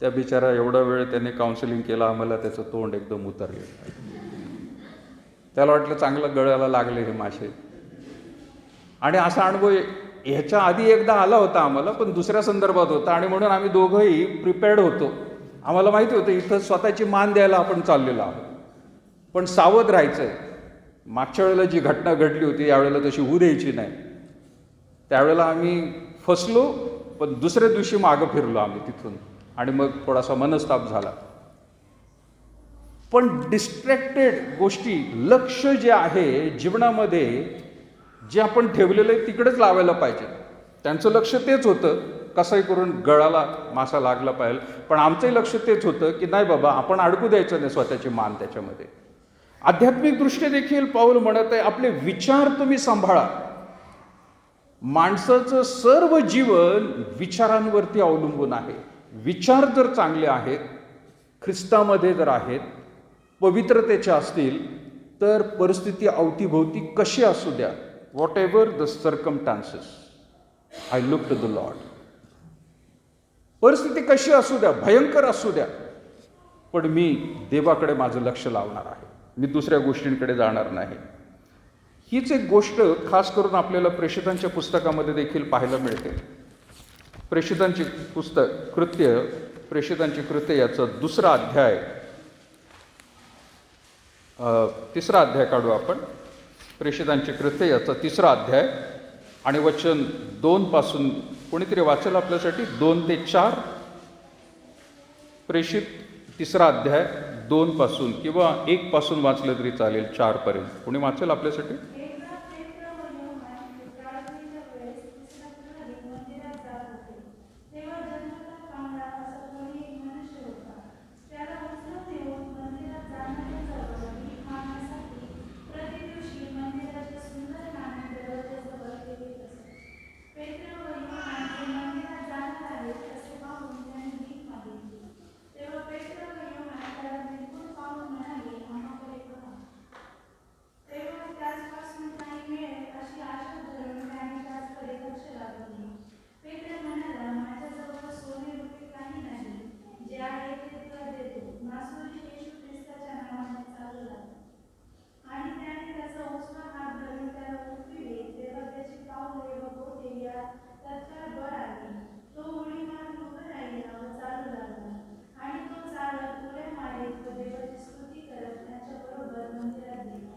त्या बिचारा एवढा वेळ त्याने काउन्सिलिंग केलं आम्हाला, त्याचं तोंड एकदम उतरले. त्याला वाटलं चांगलं गळ्याला लागले हे मासे. आणि असा अनुभव ह्याच्या आधी एकदा आला होता आम्हाला, पण दुसऱ्या संदर्भात होता, आणि म्हणून आम्ही दोघंही प्रिपेअर्ड होतो. आम्हाला माहिती होतं इथं स्वतःची मान द्यायला आपण चाललेलो आहोत, पण सावध राहायचंय. मागच्या वेळेला जी घटना घडली होती यावेळेला तशी होऊ द्यायची नाही. त्यावेळेला आम्ही फसलो, पण दुसऱ्या दिवशी मागं फिरलो आम्ही तिथून, आणि मग थोडासा मनस्ताप झाला. पण डिस्ट्रॅक्टेड गोष्टी, लक्ष जे आहे जीवनामध्ये जे आपण ठेवलेलं आहे तिकडेच लावायला पाहिजे. त्यांचं लक्ष तेच होतं, कसंही करून गळाला मासा लागला पाहिजे. पण आमचंही लक्ष तेच होतं की नाही बाबा, आपण अडकू द्यायचं नाही स्वतःची मान त्याच्यामध्ये. आध्यात्मिक दृष्ट्या देखील पाऊल म्हणत आहे आपले विचार तुम्ही सांभाळा. माणसाचं सर्व जीवन विचारांवरती अवलंबून आहे. विचार जर चांगले आहेत, ख्रिस्तामध्ये जर आहेत, पवित्रतेचे असतील, तर परिस्थिती अवतीभोवती कशी असू द्या, whatever the circumstances, I look to the lord. परिस्थिती कशी असू द्या, भयंकर असू द्या, पण मी देवाकडे माझं लक्ष लावणार आहे, मी दुसऱ्या गोष्टींकडे जाणार नाही. हीच एक गोष्ट खास करून आपल्याला प्रेषितांच्या पुस्तकामध्ये देखील पाहायला मिळते. प्रेषितांची पुस्तक प्रेषितांची कृत्य याचा 2रा अध्याय, 3रा अध्याय काढू आपण. प्रेषितांची कृत्य याचा 3रा अध्याय आणि वचन 2 पासून कोणीतरी वाचेल आपल्यासाठी, 2 ते 4. प्रेषित 3रा अध्याय 2 पासून किंवा 1 पासून वाचलं तरी चालेल, 4 पर्यंत. कोणी वाचेल आपल्यासाठी?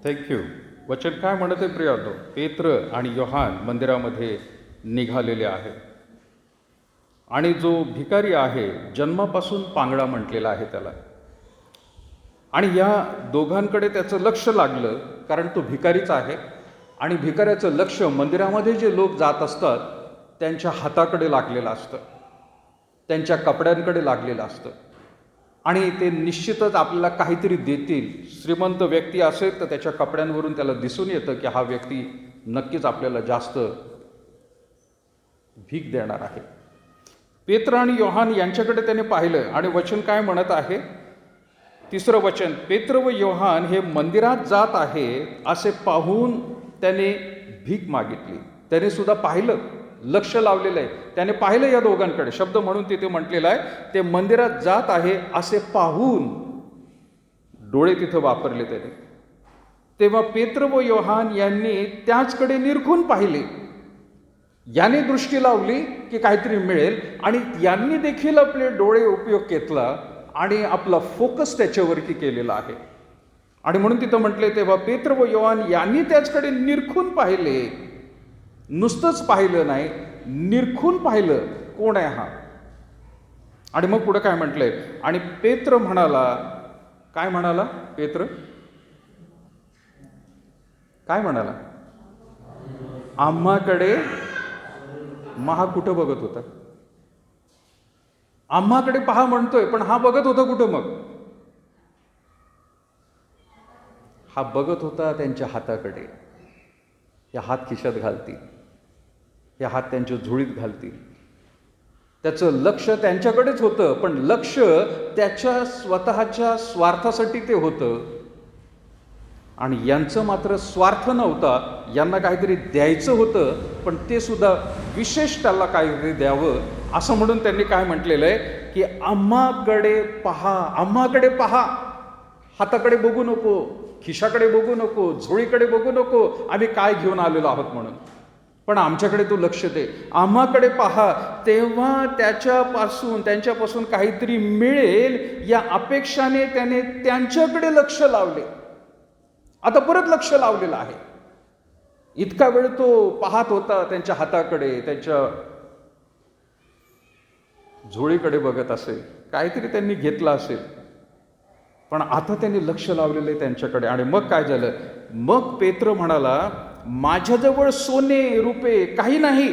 थँक्यू. वचन काय म्हणत आहे प्रियानो? पेत्र आणि योहान मंदिरामध्ये निघालेले आहे आणि जो भिकारी आहे जन्मापासून पांगळा म्हटलेला आहे त्याला, आणि या दोघांकडे त्याचं लक्ष लागलं, कारण तो भिकारीच आहे आणि भिकाऱ्याचं लक्ष मंदिरामध्ये जे लोक जात असतात त्यांच्या हाताकडे लागलेलं असतं, त्यांच्या कपड्यांकडे लागलेलं असतं आणि ते निश्चितच आपल्याला काहीतरी देतील. श्रीमंत व्यक्ती असेल तर त्याच्या कपड्यांवरून त्याला दिसून येतं की हा व्यक्ती नक्कीच आपल्याला जास्त भीक देणार आहे. पेत्र आणि योहान यांच्याकडे त्याने पाहिलं आणि वचन काय म्हणत आहे? 3रं वचन, पेत्र व योहान हे मंदिरात जात आहे असे पाहून त्याने भीक मागितली. त्याने सुद्धा पाहिलं, लक्ष लावलेलं आहे, त्याने पाहिलं या दोघांकडे. शब्द म्हणून तिथे म्हटलेला आहे, ते मंदिरात जात आहे असे पाहून, डोळे तिथं वापरले त्याने. तेव्हा पेत्र व योहान यांनी त्याचकडे निरखून पाहिले. याने दृष्टी लावली की काहीतरी मिळेल आणि यांनी देखील आपले डोळे उपयोग घेतला आणि आपला फोकस त्याच्यावरती केलेला आहे. आणि म्हणून तिथं म्हटले, तेव्हा पेत्र व योहान यांनी त्याचकडे निरखून पाहिले. नुसतंच पाहिलं नाही, निरखून पाहिलं, कोण आहे हा. आणि मग पुढे काय म्हटलंय? आणि पेत्र म्हणाला, काय म्हणाला पेत्र? काय म्हणाला? आम्हाकडे. मग हा कुठं बघत होता? आम्हाकडे पहा म्हणतोय, पण हा बघत होता कुठं? मग हा बघत होता त्यांच्या हाताकडे. हे हात खिशात घालतील, हे हात त्यांच्या झोळीत घालतील. त्याचं लक्ष त्यांच्याकडेच होतं, पण लक्ष त्याच्या स्वतःच्या स्वार्थासाठी ते होतं. आणि यांचं मात्र स्वार्थ नव्हता, यांना काहीतरी द्यायचं होतं, पण ते सुद्धा विशेष त्याला काहीतरी द्यावं असं म्हणून त्यांनी काय म्हटलेलं आहे की आम्हाकडे पहा, आम्हाकडे पहा. हाताकडे बघू नको, खिशाकडे बघू नको, झोळीकडे बघू नको, आम्ही काय घेऊन आलेलो आहोत म्हणून, पण आमच्याकडे तू लक्ष दे, आम्हाकडे पहा. तेव्हा त्यांच्यापासून काहीतरी मिळेल या अपेक्षाने त्याने त्यांच्याकडे लक्ष लावले. आता परत लक्ष लावलेलं आहे. इतका वेळ तो पाहत होता त्यांच्या हाताकडे, त्यांच्या झोळीकडे बघत असेल, काहीतरी त्यांनी घेतलं असेल, पण आता त्यांनी लक्ष लावलेलं आहे त्यांच्याकडे. आणि मग काय झालं? मग पेत्र म्हणाला, माझ्याजवळ सोने रुपये काही नाही.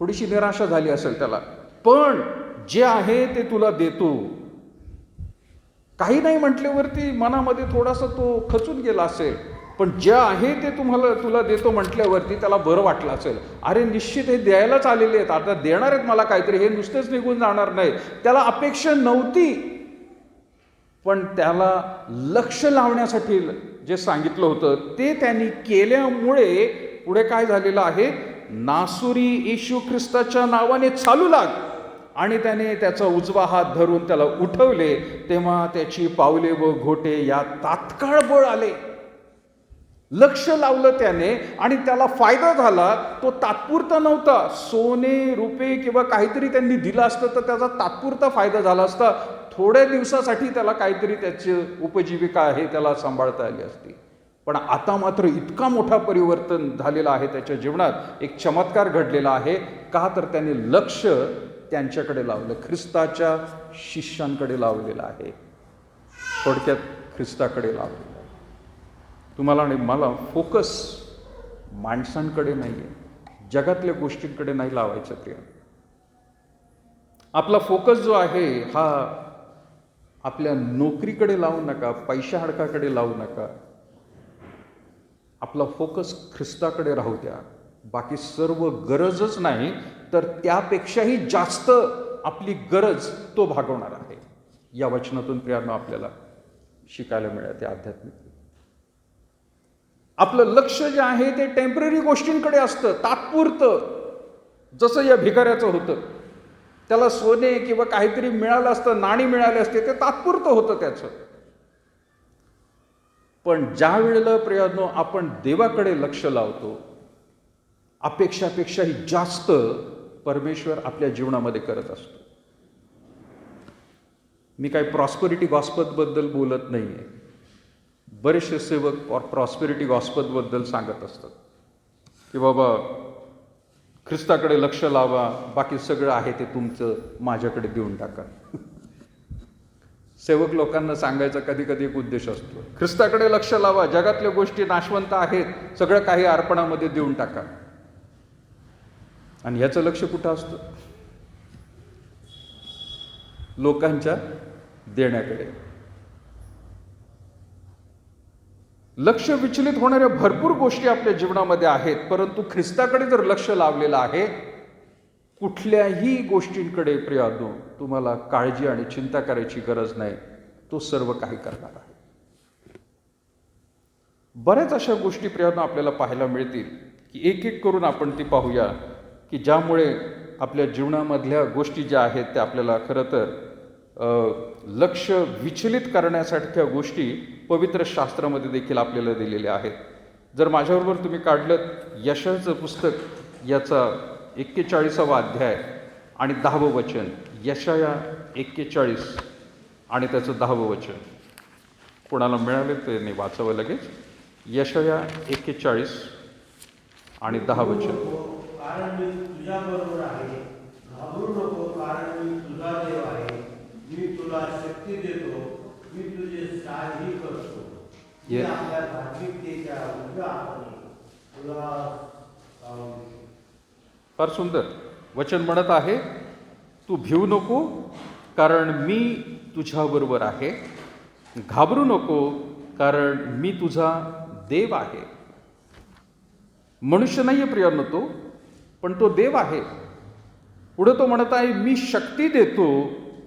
थोडीशी निराशा झाली असेल त्याला, पण जे आहे ते तुला देतो. काही नाही म्हटल्यावरती मनामध्ये थोडासा तो खचून गेला असेल, पण जे आहे ते तुला देतो म्हटल्यावरती त्याला बरं वाटलं असेल. अरे निश्चित हे द्यायलाच आलेले आहेत, आता देणार आहेत मला काहीतरी, हे नुसतेच निघून जाणार नाही. त्याला अपेक्षा नव्हती, पण त्याला लक्ष लावण्यासाठी जे सांगितलं होतं ते त्यांनी केल्यामुळे पुढे काय झालेलं आहे? नासुरी येशू ख्रिस्ताच्या नावाने चालू लाग. आणि त्याने त्याचा उजवा हात धरून त्याला उठवले. तेव्हा त्याची पावले व घोटे या तात्काळ बळ आले. लक्ष लावलं त्याने आणि त्याला फायदा झाला. तो तात्पुरता नव्हता. सोने रुपये किंवा काहीतरी त्यांनी दिलं असतं तर त्याचा तात्पुरता फायदा झाला असता. थोड्या दिवसासाठी त्याला काहीतरी त्याची उपजीविका आहे त्याला सांभाळता आली असती. पण आता मात्र इतका मोठा परिवर्तन झालेला आहे त्याच्या जीवनात. एक चमत्कार घडलेला आहे. का तर त्याने लक्ष त्यांच्याकडे लावलं, ख्रिस्ताच्या शिष्यांकडे लावलेलं आहे. थोडक्यात ख्रिस्ताकडे लावलेलं आहे. तुम्हाला आणि मला फोकस माणसांकडे नाही आहे, जगातल्या गोष्टींकडे नाही लावायचं. प्रिय, आपला फोकस जो आहे हा आपल्या नोकरीकडे लावू नका, पैशा हडकाकडे लावू नका. आपला फोकस ख्रिस्ताकडे राहू द्या. बाकी सर्व गरजच नाही तर त्यापेक्षाही जास्त आपली गरज तो भागवणार आहे. या वचनातून प्रियांनो आपल्याला शिकायला मिळते आध्यात्मिक. आपलं लक्ष जे आहे ते टेम्पररी गोष्टींकडे असतं, तात्पुरतं. जसं या भिकाऱ्याचं होतं, त्याला सोने किंवा काहीतरी मिळालं असतं, नाणी मिळाले असते, ते तात्पुरतं होतं त्याचं. पण ज्या वेळेला प्रियांनो आपण देवाकडे लक्ष लावतो, अपेक्षापेक्षाही जास्त परमेश्वर आपल्या जीवनामध्ये करत असतो. मी काही प्रॉस्परिटी गॉस्पेलबद्दल बोलत नाहीये. बरेचसे सेवक प्रॉस्पेरिटी गॉस्पेलबद्दल सांगत असतात की बाबा ख्रिस्ताकडे लक्ष लावा, बाकी सगळं आहे ते तुमचं माझ्याकडे देऊन टाका. सेवक लोकांना सांगायचा कधी कधी एक उद्देश असतो, ख्रिस्ताकडे लक्ष लावा, जगातल्या गोष्टी नाशवंत आहेत, सगळं काही अर्पणामध्ये देऊन टाका. आणि याचं लक्ष कुठं असतं? लोकांच्या देण्याकडे. लक्ष विचलित होणाऱ्या भरपूर गोष्टी आपल्या जीवनामध्ये आहेत, परंतु ख्रिस्ताकडे जर लक्ष लावलेलं आहे, कुठल्याही गोष्टींकडे प्रियानो तुम्हाला काळजी आणि चिंता करायची गरज नाही. तो सर्व काही करणार आहे. बऱ्याच अशा गोष्टी प्रियानो आपल्याला पाहायला मिळतील की एक एक करून आपण ती पाहूया की ज्यामुळे आपल्या जीवनामधल्या गोष्टी ज्या आहेत त्या आपल्याला खरं तर लक्ष विचलित करण्यासारख्या गोष्टी पवित्र शास्त्रामध्ये देखील आपल्याला दिलेल्या आहेत. जर माझ्याबरोबर तुम्ही काढलं यशाचं पुस्तक, याचा 41वा अध्याय आणि 10वं वचन, यशाया 41 आणि त्याचं 10वं वचन. कोणाला मिळाले ते वाचावं लगेच. यशाया 41 आणि 10 वचन. कारण मी तुझ्या बरोबर आहे, घाबरू नको, कारण मी तुझा देव आहे, मी तुला शक्ती देतो, मी तुझे सहाय्य करतो. आपल्या धार्मिकतेच्या उजव्या हाताने तुला. फार सुंदर वचन म्हणत आहे, तू भिवू नको कारण मी तुझ्याबरोबर आहे, घाबरू नको कारण मी तुझा देव आहे. मनुष्य नाही आहे प्रियानो तो, पण तो देव आहे. पुढे तो म्हणत आहे, मी शक्ती देतो,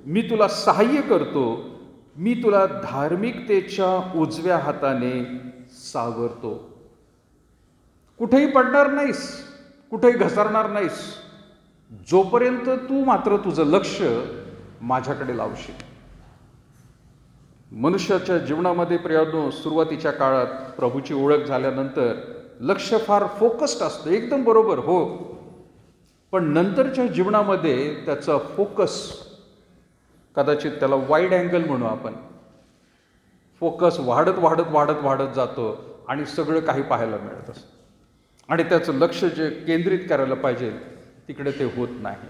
मी तुला सहाय्य करतो, मी तुला धार्मिकतेच्या उजव्या हाताने सावरतो. कुठेही पडणार नाहीस, कुठेही घसरणार नाहीस, जोपर्यंत तू मात्र तुझं लक्ष माझ्याकडे लावशील. मनुष्याच्या जीवनामध्ये प्रियानो सुरुवातीच्या काळात प्रभूची ओळख झाल्यानंतर लक्ष फार फोकस्ड असतं, एकदम बरोबर हो, पण नंतरच्या जीवनामध्ये त्याचा फोकस कदाचित त्याला वाईड अँगल म्हणू आपण, फोकस वाढत वाढत वाढत वाढत जातो आणि सगळं काही पाहायला मिळत असतं आणि त्याचं लक्ष जे केंद्रित करायला पाहिजे तिकडे ते होत नाही.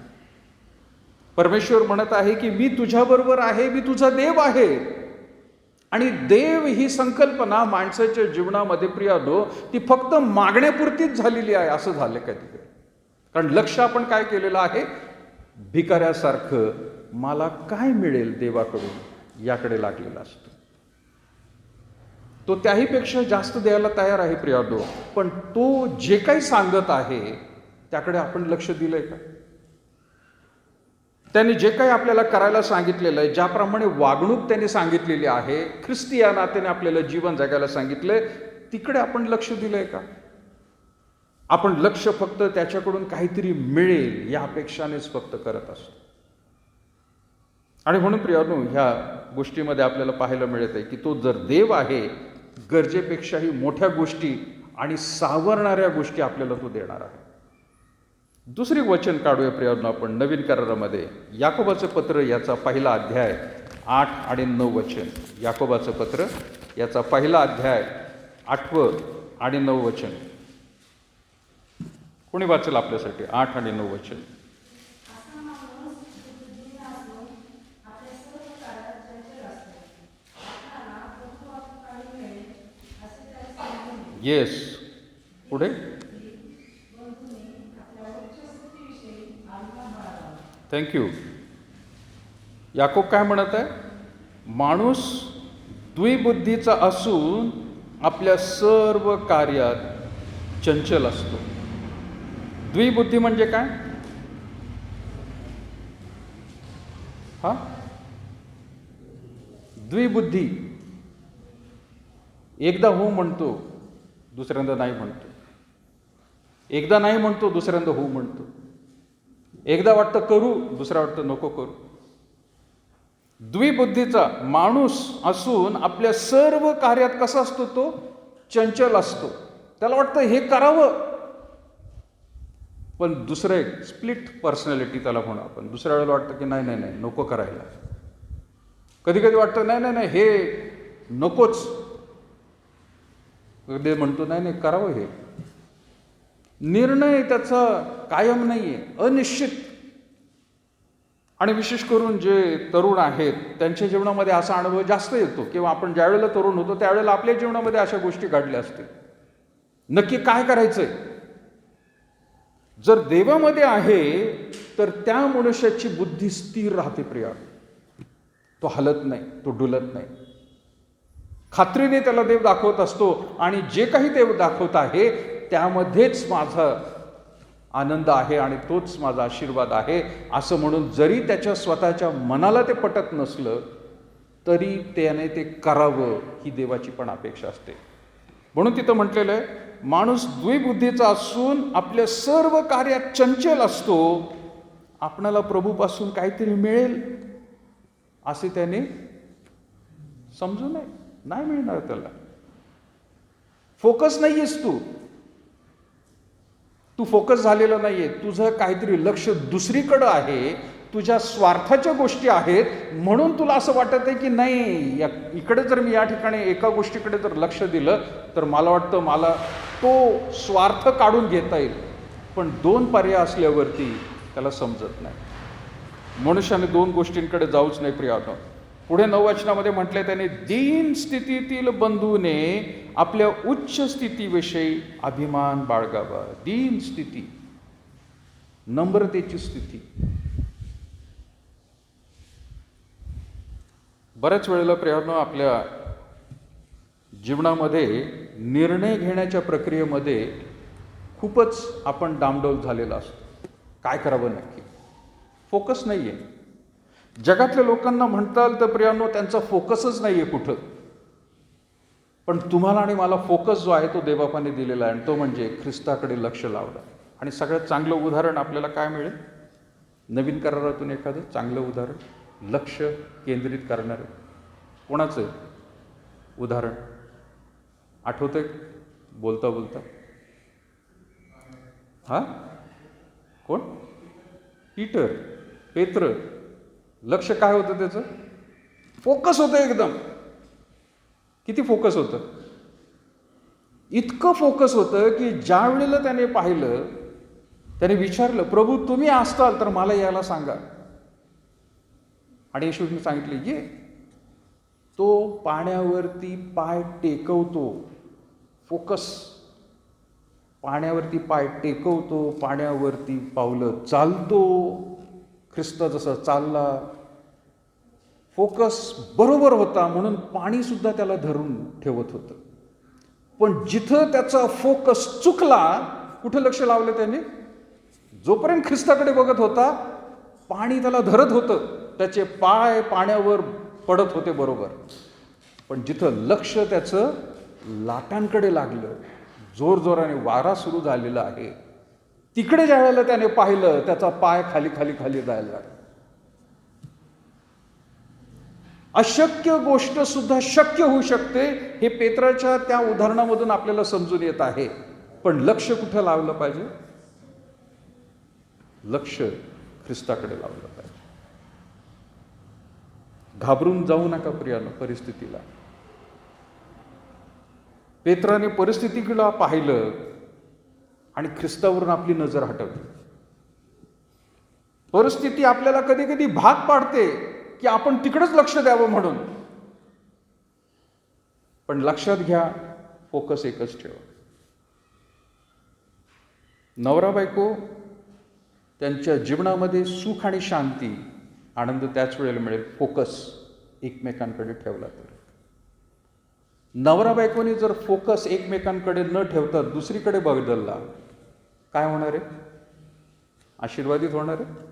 परमेश्वर म्हणत आहे की मी तुझ्याबरोबर आहे, मी तुझा देव आहे. आणि देव ही संकल्पना माणसाच्या जीवनामध्ये प्रियानो ती फक्त मागण्यापुरतीच झालेली आहे असं झालं कधी. कारण लक्ष आपण काय केलेलं आहे, भिकाऱ्यासारखं मला काय मिळेल देवाकडून याकडे लागलेला असतो. तो त्याहीपेक्षा जास्त द्यायला तयार आहे प्रियानो, पण तो जे काही सांगत आहे त्याकडे आपण लक्ष दिलंय का? त्याने जे काही आपल्याला करायला सांगितलेलं आहे, ज्याप्रमाणे वागणूक त्याने सांगितलेली आहे, ख्रिस्ती या नात्याने आपल्याला जीवन जगायला सांगितलंय, तिकडे आपण लक्ष दिलंय का? आपण लक्ष फक्त त्याच्याकडून काहीतरी मिळेल या अपेक्षानेच फक्त करत असतो. आणि म्हणून प्रियानो ह्या गोष्टीमध्ये आपल्याला पाहायला मिळत आहे की तो जर देव आहे, गरजेपेक्षाही मोठ्या गोष्टी आणि सावरणाऱ्या गोष्टी आपल्याला तो देणार आहे. दुसरी वचन काढूया प्रियानो आपण नवीन करारामध्ये, याकोबाचं पत्र याचा 1ला अध्याय 8 आणि 9 वचन. याकोबाचं पत्र याचा 1ला अध्याय 8 आणि 9 वचन. कोणी वाचेल आपल्यासाठी 8 आणि 9 वचन? येस, पुढे. थँक्यू. याकोब काय म्हणत आहे? माणूस द्विबुद्धीचा असून आपल्या सर्व कार्यात चंचल असतो. द्विबुद्धी म्हणजे काय? द्विबुद्धी, एकदा हो म्हणतो, दुसऱ्यांदा नाही म्हणतो, एकदा नाही म्हणतो, दुसऱ्यांदा हो म्हणतो, एकदा वाटतं करू, दुसरा वाटतं नको करू. द्विबुद्धीचा माणूस असून आपल्या सर्व कार्यात कसा असतो? तो चंचल असतो. त्याला वाटतं हे करावं, पण दुसरं एक स्प्लिट पर्सनॅलिटी त्याला म्हणू आपण. दुसऱ्या वेळेला वाटतं की नाही नाही नाही नको करायला. कधी कधी वाटतं नाही नाही नाही हे नकोच. देव म्हणतो नाही नाही करावं हे. निर्णय त्याचा कायम नाहीये, अनिश्चित. आणि विशेष करून जे तरुण आहेत त्यांच्या जीवनामध्ये असा अनुभव जास्त येतो, किंवा आपण ज्या वेळेला तरुण होतो त्यावेळेला आपल्या जीवनामध्ये अशा गोष्टी घडल्या असतील. नक्की काय करायचंय? जर देवामध्ये आहे तर त्या मनुष्याची बुद्धी स्थिर राहते प्रिया. तो हलत नाही, तो डुलत नाही. खात्रीने त्याला देव दाखवत असतो आणि जे काही देव दाखवत आहे त्यामध्येच माझा आनंद आहे आणि तोच माझा आशीर्वाद आहे असं म्हणून जरी त्याच्या स्वतःच्या मनाला ते पटत नसलं तरी त्याने ते करावं ही देवाची पण अपेक्षा असते. म्हणून तिथं म्हटलेलं आहे, माणूस द्विबुद्धीचा असून आपल्या सर्व कार्यात चंचल असतो. आपणाला प्रभूपासून काहीतरी मिळेल असे त्याने समजू नये. नाही मिळणार त्याला. फोकस नाहीयेस तू फोकस झालेला नाहीये. तुझं काहीतरी लक्ष दुसरीकडं आहे, तुझ्या स्वार्थाच्या गोष्टी आहेत, म्हणून तुला असं वाटत आहे की नाही इकडे जर मी या ठिकाणी एका गोष्टीकडे जर लक्ष दिलं तर मला वाटतं मला तो स्वार्थ काढून घेता येईल. पण दोन पर्याय असल्यावरती त्याला समजत नाही. मनुष्याने दोन गोष्टींकडे जाऊच नाही प्रियानो. पुढे 9 वचनामध्ये म्हटले, त्याने दीन स्थितीतील बंधूने आपल्या उच्च स्थितीविषयी अभिमान बाळगावा. दीन स्थिती, नम्रतेची स्थिती. बऱ्याच वेळेला प्रियानो आपल्या जीवनामध्ये निर्णय घेण्याच्या प्रक्रियेमध्ये खूपच आपण डामडौल झालेला असतो. काय करावं नक्की? फोकस नाहीये. जगातल्या लोकांना म्हणताल तर प्रियानो त्यांचा फोकसच नाहीये कुठं. पण तुम्हाला आणि मला फोकस जो आहे तो देवबापाने दिलेला आहे आणि तो म्हणजे ख्रिस्ताकडे लक्ष लावणं. आणि सगळ्यात चांगलं उदाहरण आपल्याला काय मिळेल? नवीन करारातून एखादं चांगलं उदाहरण, लक्ष केंद्रित करणारं कोणाचं उदाहरण आठवतंय बोलता बोलता? हा कोण? पेत्र. लक्ष काय होतं त्याचं? फोकस होतं एकदम. किती फोकस होतं? इतकं फोकस होतं की ज्या वेळेला त्याने पाहिलं त्याने विचारलं, प्रभू तुम्ही असताल तर मला यायला सांगा. आणि येशूने सांगितले ये. तो पाण्यावरती पाय टेकवतो. फोकस. पाण्यावरती पाय टेकवतो, पाण्यावरती पावलं चालतो. ख्रिस्त जसा चालला. फोकस बरोबर होता म्हणून पाणी सुद्धा त्याला धरून ठेवत होतं. पण जिथं त्याचा फोकस चुकला, कुठं लक्ष लावलं त्याने? जोपर्यंत ख्रिस्ताकडे बघत होता पाणी त्याला धरत होतं, त्याचे पाय पाण्यावर पडत होते बरोबर. पण जिथं लक्ष त्याचं लाटांकडे लागलं, जोरजोराने वारा सुरू झालेला आहे, तिकडे ज्या वेळेला त्याने पाहिलं त्याचा पाय खाली खाली खाली जायला लागला. अशक्य गोष्ट सुद्धा शक्य होऊ शकते हे पेत्राच्या त्या उदाहरणामधून आपल्याला समजून येत आहे. पण लक्ष कुठं लावलं पाहिजे? लक्ष ख्रिस्ताकडे लावलं पाहिजे. घाबरून जाऊ नका प्रियानो परिस्थितीला. पेत्राने परिस्थितीला पाहिलं आणि ख्रिस्तावरून आपली नजर हटवली. परिस्थिती आपल्याला कधी कधी भाग पाडते की आपण तिकडेच लक्ष द्यावं म्हणून. पण लक्षात घ्या, फोकस एकच ठेवा. नवरा बायको त्यांच्या जीवनामध्ये सुख आणि शांती, आनंद त्याच वेळेला मिळेल फोकस एकमेकांकडे ठेवला तर. नवरा बायकोने जर फोकस एकमेकांकडे न ठेवता दुसरीकडे बदलला, काय होणार आहे? आशीर्वादित होणार आहे?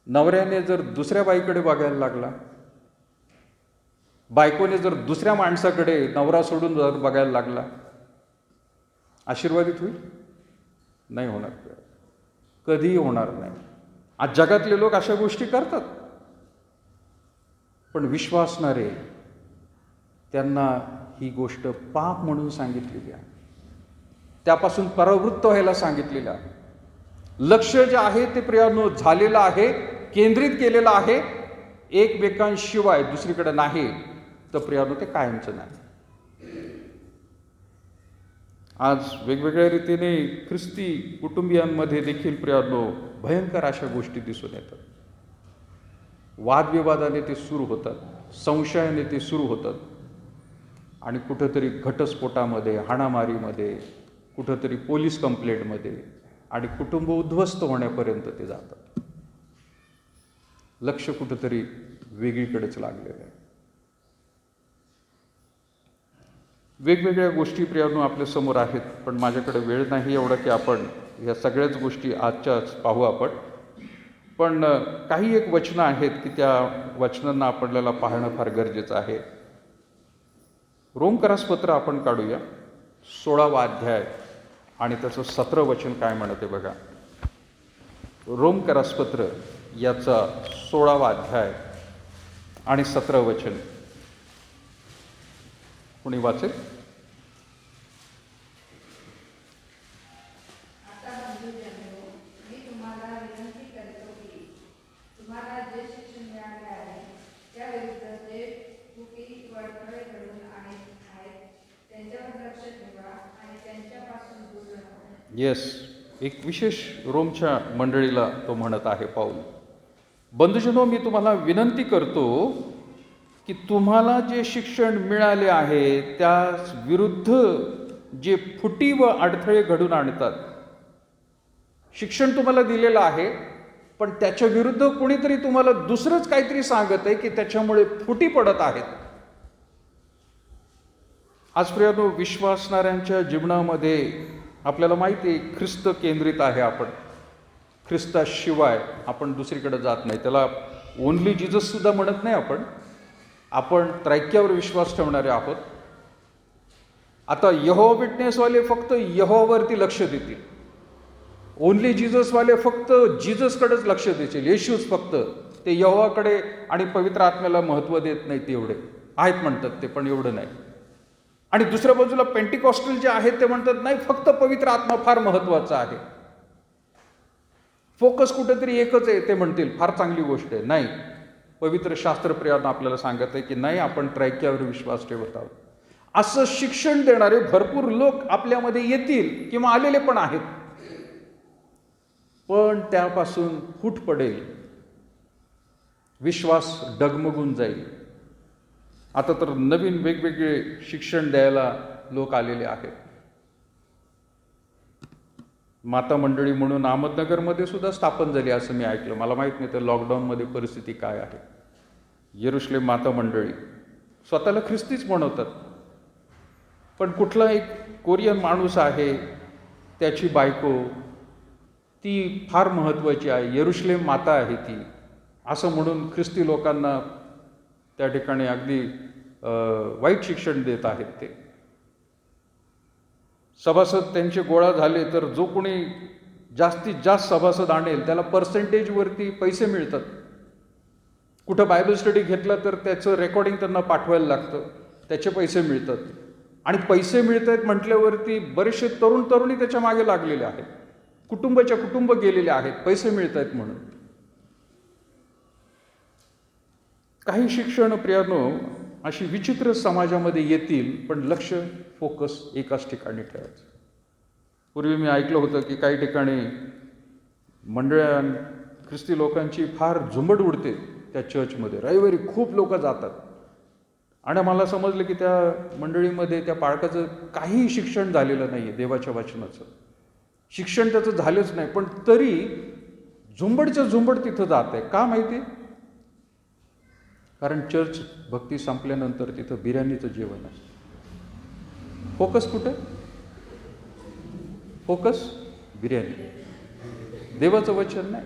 नवऱ्याने जर दुसऱ्या बाईकडे बघायला लागला, बायकोने जर दुसऱ्या माणसाकडे नवरा सोडून जर बघायला लागला, आशीर्वादित होईल? नाही होणार. कधीही होणार नाही. आज जगातले लोक अशा गोष्टी करतात. पण विश्वासणारे त्यांना ही गोष्ट पाप म्हणून सांगितलेली आहे, त्यापासून परावृत्त व्हायला सांगितलेलं आहे. लक्ष जे आहे ते प्रियानो झालेलं आहे, केंद्रित केलेलं आहे. एकमेकांशिवाय दुसरीकडे नाही तर प्रियानो ते कायमचं नाही. आज वेगवेगळ्या रीतीने ख्रिस्ती कुटुंबियांमध्ये देखील प्रियांनो भयंकर अशा गोष्टी दिसून येतात. वादविवादाने ते सुरू होतात, संशयाने ते सुरू होतात आणि कुठंतरी घटस्फोटामध्ये, हाणामारीमध्ये, कुठंतरी पोलीस कंप्लेंटमध्ये आणि कुटुंब उद्ध्वस्त होण्यापर्यंत ते जातात. लक्ष कुठंतरी वेगळीकडेच लागलेलं आहे. वेगवेगळ्या गोष्टी प्रियांनो आपल्या समोर आहेत, पण माझ्याकडे वेळ नाही एवढा की आपण या सगळ्याच गोष्टी आजच्याच पाहू आपण. पण काही एक वचनं आहेत की त्या वचनांना आपल्याला पाहणं फार गरजेचं आहे. रोमकरासपत्र आपण काढूया, 16वा अध्याय आणि त्याचं 17 वचन काय म्हणते बघा. रोमकरासपत्र याचा 16वा अध्याय आणि 17 वचन कोणी वाचेल? आता बंधुजनो, मी तुम्हाला विनंती करतो की तुम्हाला जे शिक्षण मिळाले आहे त्याविरुद्ध जे चुकी व अडथळे घडून आहेत त्यांच्यावर लक्ष ठेवा आणि त्यांच्यापासून दूर राहा. येस, एक विशेष रोमच्या मंडळीला तो म्हणत आहे पाऊल. बंधुजनो, मी तुम्हाला विनंती करतो की तुम्हाला जे शिक्षण मिळाले आहे त्याच विरुद्ध जे फुटी व अडथळे घडून आणतात. शिक्षण तुम्हाला दिलेलं आहे, पण त्याच्या विरुद्ध कोणीतरी तुम्हाला दुसरंच काहीतरी सांगत आहे की त्याच्यामुळे फुटी पडत आहेत. आज प्रियांनो, विश्वासणाऱ्यांच्या जीवनामध्ये आपल्याला माहिती आहे ख्रिस्त केंद्रित आहे आपण. ख्रिस्ताशिवाय आपण दुसरीकडे जात नाही. त्याला ओनली जीजस सुद्धा म्हणत नाही आपण. आपण त्रैक्यावर विश्वास ठेवणारे आहोत. आता यहोवा विटनेसवाले फक्त यहोवावरती लक्ष देतील. ओनली जीजसवाले फक्त जीजसकडेच लक्ष देतील. येशूच फक्त, ते यहोवाकडे आणि पवित्र आत्म्याला महत्त्व देत नाहीत. एवढे आहेत म्हणतात ते, पण एवढं नाही. आणि दुसऱ्या बाजूला पेंटिकॉस्टल जे आहेत ते म्हणतात नाही, फक्त पवित्र आत्मा फार महत्त्वाचा आहे. फोकस कुठेतरी एकच आहे. ते म्हणतील फार चांगली गोष्ट आहे. नाही, पवित्र शास्त्रप्रियांना आपल्याला सांगत आहे की नाही, आपण त्रैक्यावर विश्वास ठेवत आहोत. असं शिक्षण देणारे भरपूर लोक आपल्यामध्ये येतील किंवा आलेले पण आहेत, पण त्यापासून फूट पडेल, विश्वास डगमगून जाईल. आता तर नवीन वेगवेगळे शिक्षण द्यायला लोक आलेले आहेत. माता मंडळी म्हणून अहमदनगरमध्ये सुद्धा स्थापन झाली असं मी ऐकलं. मला माहीत नाही तर लॉकडाऊनमध्ये परिस्थिती काय आहे. येरुशलेम माता मंडळी स्वतःला ख्रिस्तीच म्हणवतात, पण कुठला एक कोरियन माणूस आहे, त्याची बायको ती फार महत्त्वाची आहे, येरुशलेम माता आहे ती, असं म्हणून ख्रिस्ती लोकांना त्या ठिकाणी अगदी वाईट शिक्षण देत आहेत. ते सभासद त्यांचे गोळा झाले तर जो कोणी जास्तीत जास्त सभासद आणेल त्याला पर्सेंटेजवरती पैसे मिळतात. कुठं बायबल स्टडी घेतला तर त्याचं रेकॉर्डिंग त्यांना पाठवायला लागतं, त्याचे पैसे मिळतात. आणि पैसे मिळत आहेत म्हटल्यावरती बरेचसे तरुणी त्याच्या मागे लागलेले आहेत. कुटुंब गेलेले आहेत पैसे मिळत आहेत म्हणून. काही शिक्षण प्रियांनो अशी विचित्र समाजामध्ये येतील, पण लक्ष फोकस एकाच ठिकाणी ठेवायचं. पूर्वी मी ऐकलं होतं की काही ठिकाणी मंडळां ख्रिस्ती लोकांची फार झुंबड उडते त्या चर्चमध्ये. रविवारी खूप लोक जातात आणि मला समजलं की त्या मंडळीमध्ये त्या पाळकाचं काहीही शिक्षण झालेलं नाही आहे. देवाच्या वचनाचं शिक्षण त्याचं झालंच नाही, पण तरी झुंबडच्या झुंबड तिथं जात आहे. का माहिती? कारण चर्च भक्ती संपल्यानंतर तिथं बिर्याणीचं जेवण असतं. फोकस कुठे? फोकस बिर्याणी, देवाचं वचन नाही.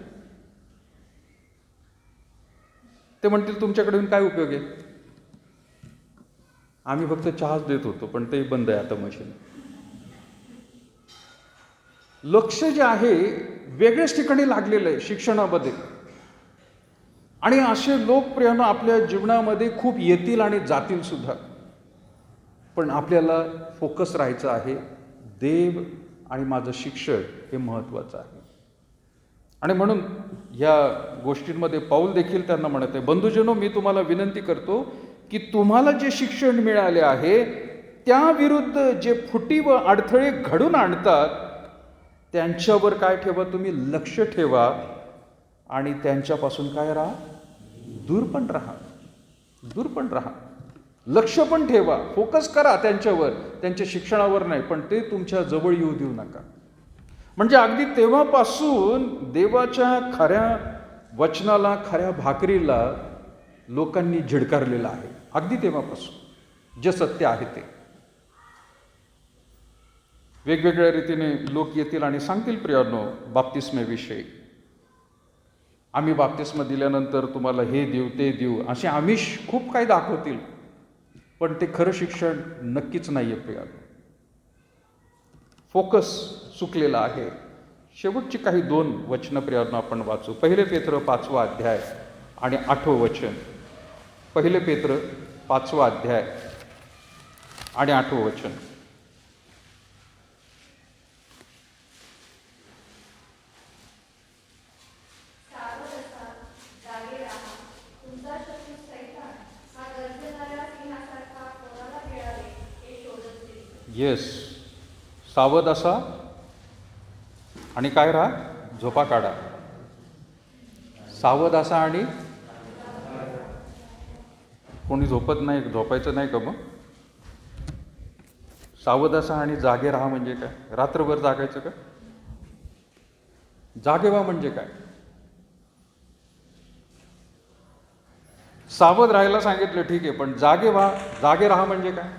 ते म्हणतील तुमच्याकडून काय उपयोग आहे? आम्ही फक्त चहाच देत होतो, पण ते बंद आहे आता मशीन. लक्ष जे आहे वेगळ्याच ठिकाणी लागलेलं आहे शिक्षणामध्ये. आणि असे लोक प्रियांनो आपल्या जीवनामध्ये खूप येतील आणि जातील सुद्धा, पण आपल्याला फोकस राहायचं आहे. देव आणि माझं शिक्षण हे महत्त्वाचं आहे. आणि म्हणून या गोष्टींमध्ये पाऊल देखील त्यांना म्हणत आहे, बंधुजनो, मी तुम्हाला विनंती करतो की तुम्हाला जे शिक्षण मिळाले आहे त्याविरुद्ध जे फुटी व अडथळे घडून आणतात त्यांच्यावर काय ठेवा, तुम्ही लक्ष ठेवा आणि त्यांच्यापासून काय राहा, दूर पण राहा, दूर पण राहा. लक्ष पण ठेवा, फोकस करा त्यांच्यावर, त्यांच्या शिक्षणावर नाही, पण ते तुमच्या जवळ येऊ देऊ नका. म्हणजे अगदी तेव्हापासून देवाच्या खऱ्या वचनाला, खऱ्या भाकरीला लोकांनी झिडकारलेलं आहे. अगदी तेव्हापासून जे सत्य आहे ते. वेगवेगळ्या रीतीने लोक येतील आणि सांगतील प्रियांनो बाप्तिस्मेविषयी. आम्ही बाप्तिस्म दिल्यानंतर तुम्हाला हे देऊ ते देऊ, असे आमिष खूप काही दाखवतील, पण ते खरं शिक्षण नक्कीच नाही आहे प्रियांनो. फोकस चुकलेला आहे. शेवटची काही 2 वचनं प्रियांनो आपण वाचू. 1 पेत्र 5वा अध्याय आणि 8वं वचन. 1 पेत्र 5वा अध्याय आणि 8वं वचन. येस, सावध असा आणि काय राहा, झोपा काढा. सावध असा आणि कोणी झोपत नाही, झोपायचं नाही का मग? सावध असा आणि जागे राहा म्हणजे काय? रात्रभर जागायचं का? जागे व्हा म्हणजे काय? सावध राहायला सांगितलं ठीक आहे, पण जागे व्हा, जागे राहा म्हणजे काय?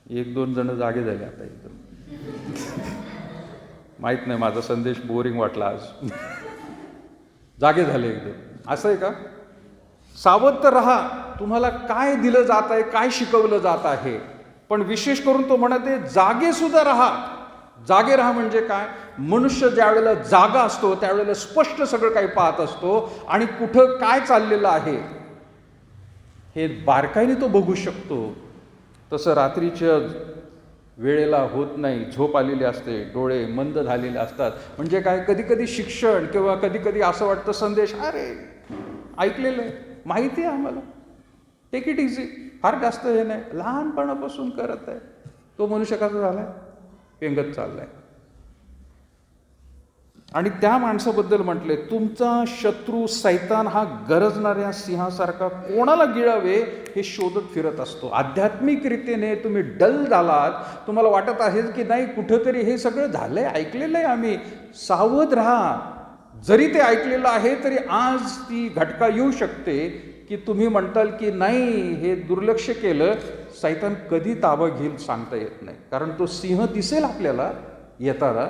एक दोन जण जागे झाले आता एकदम. माहित नाही, माझा संदेश बोरिंग वाटला आज. जागे झाले एकदम, असं आहे का? सावध तर राहा. तुम्हाला काय दिलं जात आहे, काय शिकवलं जात आहे, पण विशेष करून तो म्हणत आहे जागे सुद्धा राहा. जागे राहा म्हणजे काय? मनुष्य ज्या वेळेला जागा असतो त्यावेळेला स्पष्ट सगळं काही पाहत असतो आणि कुठं काय चाललेलं आहे हे बारकाईने तो बघू शकतो. तसं रात्रीच्या वेळेला होत नाही. झोप आलेली असते, डोळे मंद झालेले असतात. म्हणजे काय, कधी कधी शिक्षण किंवा कधी कधी असं वाटतं संदेश, अरे ऐकलेलं आहे, माहिती आहे आम्हाला, टेक इट इझी, फार जास्त हे नाही, लहानपणापासून करत आहे. तो मनुष्य कसा झालाय, पेंगत चाललाय. आणि त्या माणसाबद्दल म्हटले, तुमचा शत्रू सैतान हा गरजणाऱ्या सिंहासारखा कोणाला गिळावे हे शोधत फिरत असतो. आध्यात्मिक रीतीने तुम्ही डल झालात, तुम्हाला वाटत आहे की नाही कुठंतरी हे सगळं झालंय, ऐकलेलं आहे आम्ही. सावध राहा. जरी ते ऐकलेलं आहे तरी आज ती घटका येऊ शकते की तुम्ही म्हणताल की नाही, हे दुर्लक्ष केलं, सैतान कधी ताबा घेईल सांगता येत नाही. कारण तो सिंह दिसेल आपल्याला येताना,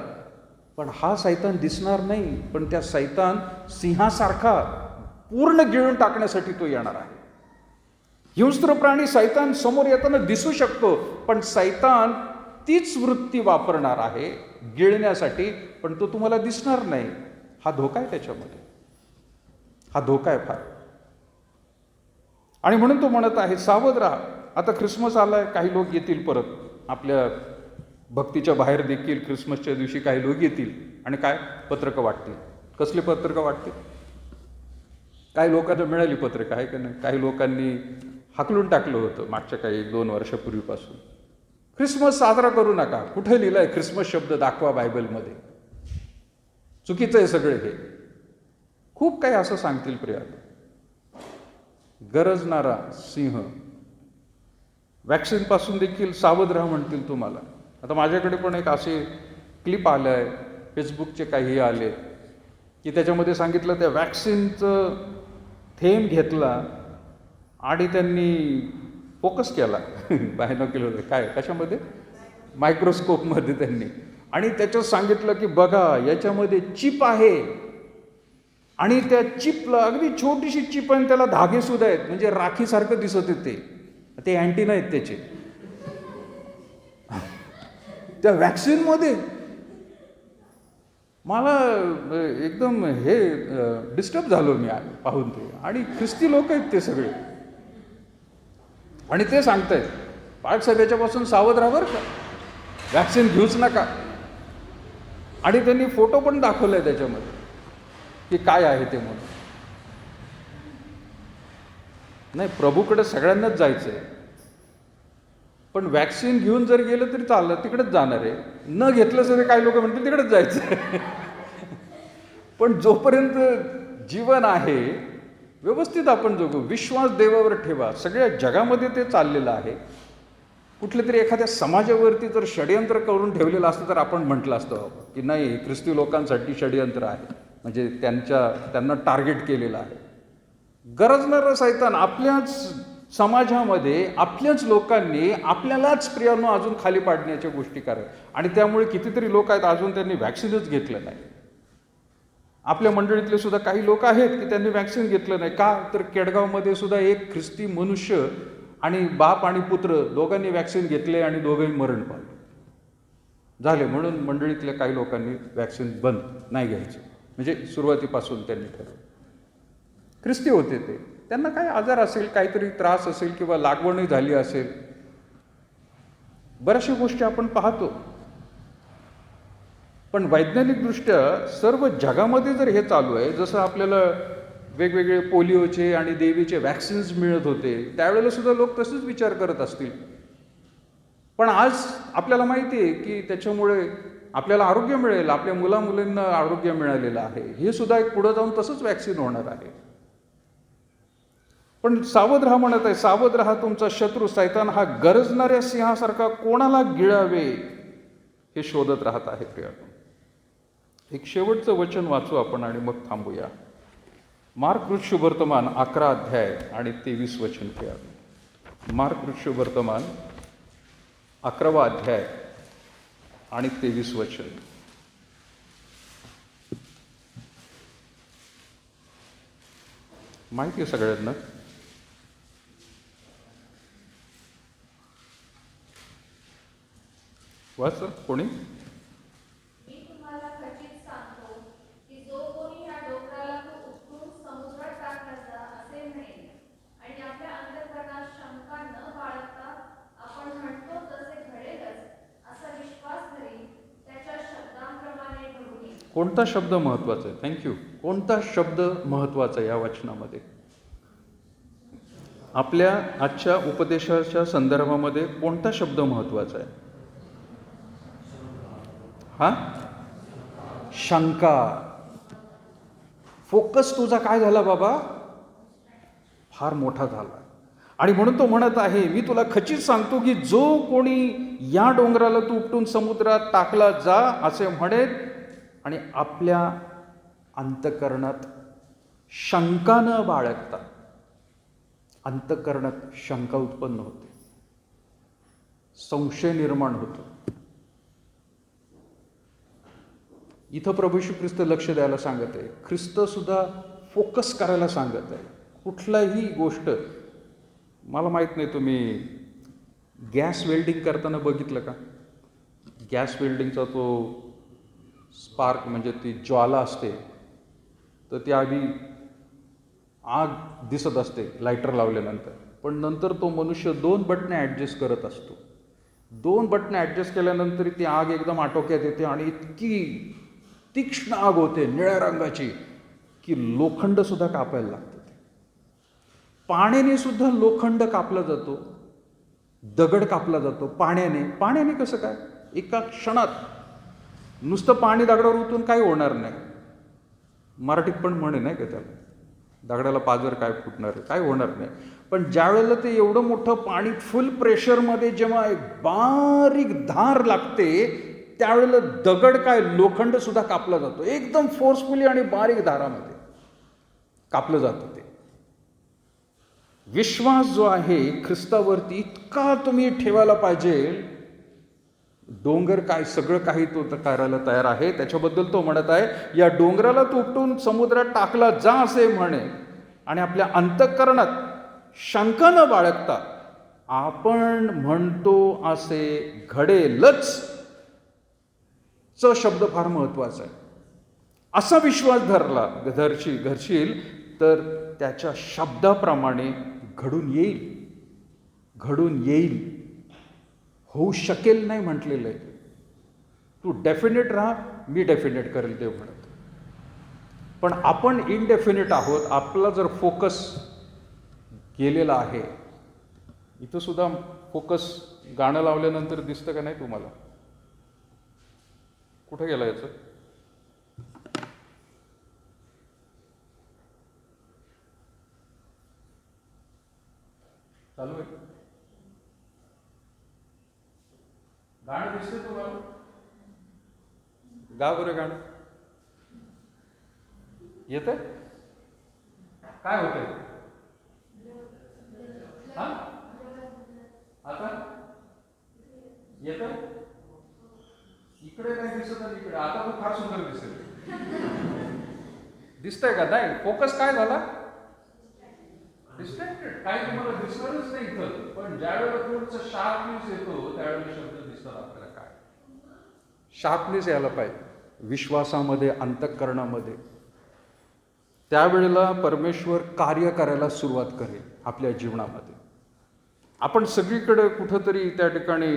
पण हा सैतान दिसणार नाही. पण त्या सैतान सिंहासारखा पूर्ण गिळून टाकण्यासाठी तो येणार आहे. हिंस्त्र प्राणी सैतान समोर येताना दिसू शकतो, पण सैतान तीच वृत्ती वापरणार आहे गिळण्यासाठी, पण तो तुम्हाला दिसणार नाही. हा धोका आहे त्याच्यामध्ये, हा धोका आहे फार. आणि म्हणून तो म्हणत आहे सावध राहा. आता ख्रिसमस आलाय, काही लोक येतील परत आपल्या भक्तीच्या बाहेर देखील. ख्रिसमसच्या दिवशी काही लोक येतील आणि काय पत्रकं वाटतील. कसली पत्रकं वाटतील? काही लोकांना मिळाली पत्रकं, आहे का नाही? काही लोकांनी हाकलून टाकलं होतं मागच्या काही 2 वर्षापूर्वीपासून. ख्रिसमस साजरा करू नका. कुठे लिहिलंय ख्रिसमस शब्द? दाखवा बायबलमध्ये. चुकीचं आहे सगळे हे. खूप काही असं सांगतील प्रिया. गरजणारा सिंह. वॅक्सिनपासून देखील सावध राहा म्हणतील तुम्हाला. आता माझ्याकडे पण एक असे क्लिप आलं आहे, फेसबुकचे काही आले की त्याच्यामध्ये सांगितलं त्या वॅक्सिनचं थेंब घेतला आणि त्यांनी फोकस केला बायनोक्युलर, काय कशामध्ये, मायक्रोस्कोपमध्ये त्यांनी, आणि त्याच्यात सांगितलं की बघा याच्यामध्ये चिप आहे आणि त्या चिपला अगदी छोटीशी चिप आहे, त्याला धागे सुद्धा आहेत, म्हणजे राखीसारखं दिसत येते. ते अँटीना आहेत त्याचे त्या वॅक्सिनमध्ये. मला एकदम हे डिस्टर्ब झालो मी पाहून ते. आणि ख्रिस्ती लोक आहेत ते सगळे, आणि ते सांगतायत पाठ सभेच्यापासून सावध राहा बरं का, वॅक्सिन घेऊच नका. आणि त्यांनी फोटो पण दाखवलाय त्याच्यामध्ये की काय आहे ते म्हणून. नाही, प्रभूकडे सगळ्यांनाच जायचं आहे, पण वॅक्सिन घेऊन जर गेलं तरी चाललं, तिकडेच जाणार आहे. न घेतलं तरी काही लोक म्हणतील तिकडेच जायचं आहे. पण जोपर्यंत जीवन आहे व्यवस्थित आपण जगू, विश्वास देवावर ठेवा. सगळ्या जगामध्ये ते चाललेलं आहे. कुठल्या तरी एखाद्या समाजावरती जर षडयंत्र करून ठेवलेलं असतं तर आपण म्हटलं असतं की नाही, ख्रिस्ती लोकांसाठी षडयंत्र आहे, म्हणजे त्यांना टार्गेट केलेलं आहे. गरजणारा सैतान आपल्याच समाजामध्ये, आपल्याच लोकांनी आपल्यालाच प्रियांनो अजून खाली पाडण्याच्या गोष्टी करत, आणि त्यामुळे कितीतरी लोक आहेत अजून त्यांनी वॅक्सिनच घेतलं नाही. आपल्या मंडळीतले सुद्धा काही लोक आहेत की त्यांनी वॅक्सिन घेतलं नाही. का तर केडगावमध्ये सुद्धा एक ख्रिस्ती मनुष्य आणि बाप आणि पुत्र दोघांनी वॅक्सिन घेतले आणि दोघंही मरण पावले झाले. म्हणून मंडळीतल्या काही लोकांनी वॅक्सिन बंद नाही घ्यायचं, म्हणजे सुरुवातीपासून त्यांनी ठरवलं. ख्रिस्ती होते ते, त्यांना काही आजार असेल, काहीतरी त्रास असेल किंवा लागवणही झाली असेल, बऱ्याचशा गोष्टी आपण पाहतो. पण वैज्ञानिकदृष्ट्या सर्व जगामध्ये जर हे चालू आहे, जसं आपल्याला वेगवेगळे पोलिओचे आणि देवीचे वॅक्सिन्स मिळत होते, त्यावेळेला सुद्धा लोक तसेच विचार करत असतील. पण आज आपल्याला माहिती आहे की त्याच्यामुळे आपल्याला आरोग्य मिळेल, आपल्या मुलांना आरोग्य मिळालेलं आहे. हे सुद्धा एक पुढे जाऊन तसंच वॅक्सिन होणार आहे. पण सावध राहा म्हणत आहे, सावध राहा, तुमचा शत्रू सैतान हा गरजणाऱ्या सिंहासारखा कोणाला गिळावे हे शोधत राहत आहे. प्रियानो, एक शेवटचं वचन वाचू आपण आणि मग थांबूया. मार्क शुभवर्तमान 11 अध्याय आणि 23 वचन. प्रियानो, मार्क शुभवर्तमान 11 अध्याय आणि 23 वचन. माहिती आहे सगळ्यांना? वाच कोणी. मी तुम्हाला खचित सांगतो की जो कोणी या डोंगराला तू उपटून समुद्रात टाकण्याचा असे म्हणेल आणि आपल्या अंतःकरणात शंका न बाळगता आपण म्हणतो तसे घडेलच असा विश्वास धरी त्याच्या शब्दांप्रमाणे घडून येईल. कोणता शब्द महत्वाचा आहे? थँक्यू. कोणता शब्द महत्वाचा आहे या वचनामध्ये? आपल्या आजच्या उपदेशाच्या संदर्भामध्ये कोणता शब्द महत्वाचा आहे? हा, शंका. फोकस तुझा काय झाला बाबा? फार मोठा झाला. आणि म्हणून तो म्हणत आहे, मी तुला खचित सांगतो की जो कोणी या डोंगराला तू उपटून समुद्रात टाकला जा असे म्हणेल आणि आपल्या अंतःकरणात शंका न बाळगता. अंतःकरणात शंका उत्पन्न होते, संशय निर्माण होतो. इथं प्रभू येशू ख्रिस्त लक्ष द्यायला सांगत आहे. ख्रिस्त सुद्धा फोकस करायला सांगत आहे. कुठलाही गोष्ट, मला माहीत नाही तुम्ही गॅस वेल्डिंग करताना बघितलं का? गॅस वेल्डिंगचा तो स्पार्क म्हणजे ती ज्वाला असते, तर ती आधी आग दिसत असते लायटर लावल्यानंतर, पण नंतर तो मनुष्य 2 बटणे ॲडजस्ट करत असतो. 2 बटणे ॲडजस्ट केल्यानंतर ती आग एकदम आटोक्यात येते आणि इतकी तीक्ष्ण आग होते निळ्या रंगाची की लोखंड सुद्धा कापायला लागतं. पाण्याने सुद्धा लोखंड कापला जातो, दगड कापला जातो पाण्याने कसं काय? एका क्षणात. नुसतं पाणी दगडावर उतरून काही होणार नाही. मराठीत पण म्हणे नाही का त्याला, दगडाला पाजर काय फुटणार आहे, काय होणार नाही. पण ज्या वेळेला ते एवढं मोठं पाणी फुल प्रेशरमध्ये जेव्हा एक बारीक धार लागते, त्यावेळेला दगड काय, लोखंड सुद्धा कापला जातो. एकदम फोर्सफुली आणि बारीक धारामध्ये कापलं जातं ते. विश्वास जो आहे ख्रिस्तावरती इतका तुम्ही ठेवायला पाहिजे. डोंगर काय, सगळं काही तो करायला तयार आहे. त्याच्याबद्दल तो म्हणत आहे, या डोंगराला तू उपटून समुद्रात टाकला जा असे म्हणे आणि आपल्या अंतःकरणात शंका न बाळगता आपण म्हणतो असे घडेलच. च शब्द फार महत्वाचा आहे. असा विश्वास धरशील तर त्याच्या शब्दाप्रमाणे घडून येईल. होऊ शकेल नाही म्हटलेलं आहे. तू डेफिनेट राहा, मी डेफिनेट करेल ते म्हणत. पण आपण इनडेफिनेट आहोत. आपला जर फोकस केलेला आहे. इथं सुद्धा फोकस गाणं लावल्यानंतर दिसतं का नाही तुम्हाला? कुठं गेलं याचं? चालू आहे? गाणं दिसतंय तुम्हाला? गा बरं गाणं. येतंय? काय होतंय? हा? आता येतंय? इकडे काय दिसत नाही, इकडे आता तो फार सुंदर दिसेल. दिसतंय का? नाही. फोकस काय झाला? डिस्ट्रॅक्टेड. काय तुम्हाला दिसणारच नाही इथं, पण ज्यावेळेला थोडंसं शार्पनेस येतो त्यावेळेला शब्द दिसतात आपल्याला. काय शार्पनेस यायला पाहिजे विश्वासामध्ये, अंतःकरणामध्ये. त्यावेळेला परमेश्वर कार्य करायला सुरुवात करेल आपल्या जीवनामध्ये. आपण सगळीकडे कुठंतरी त्या ठिकाणी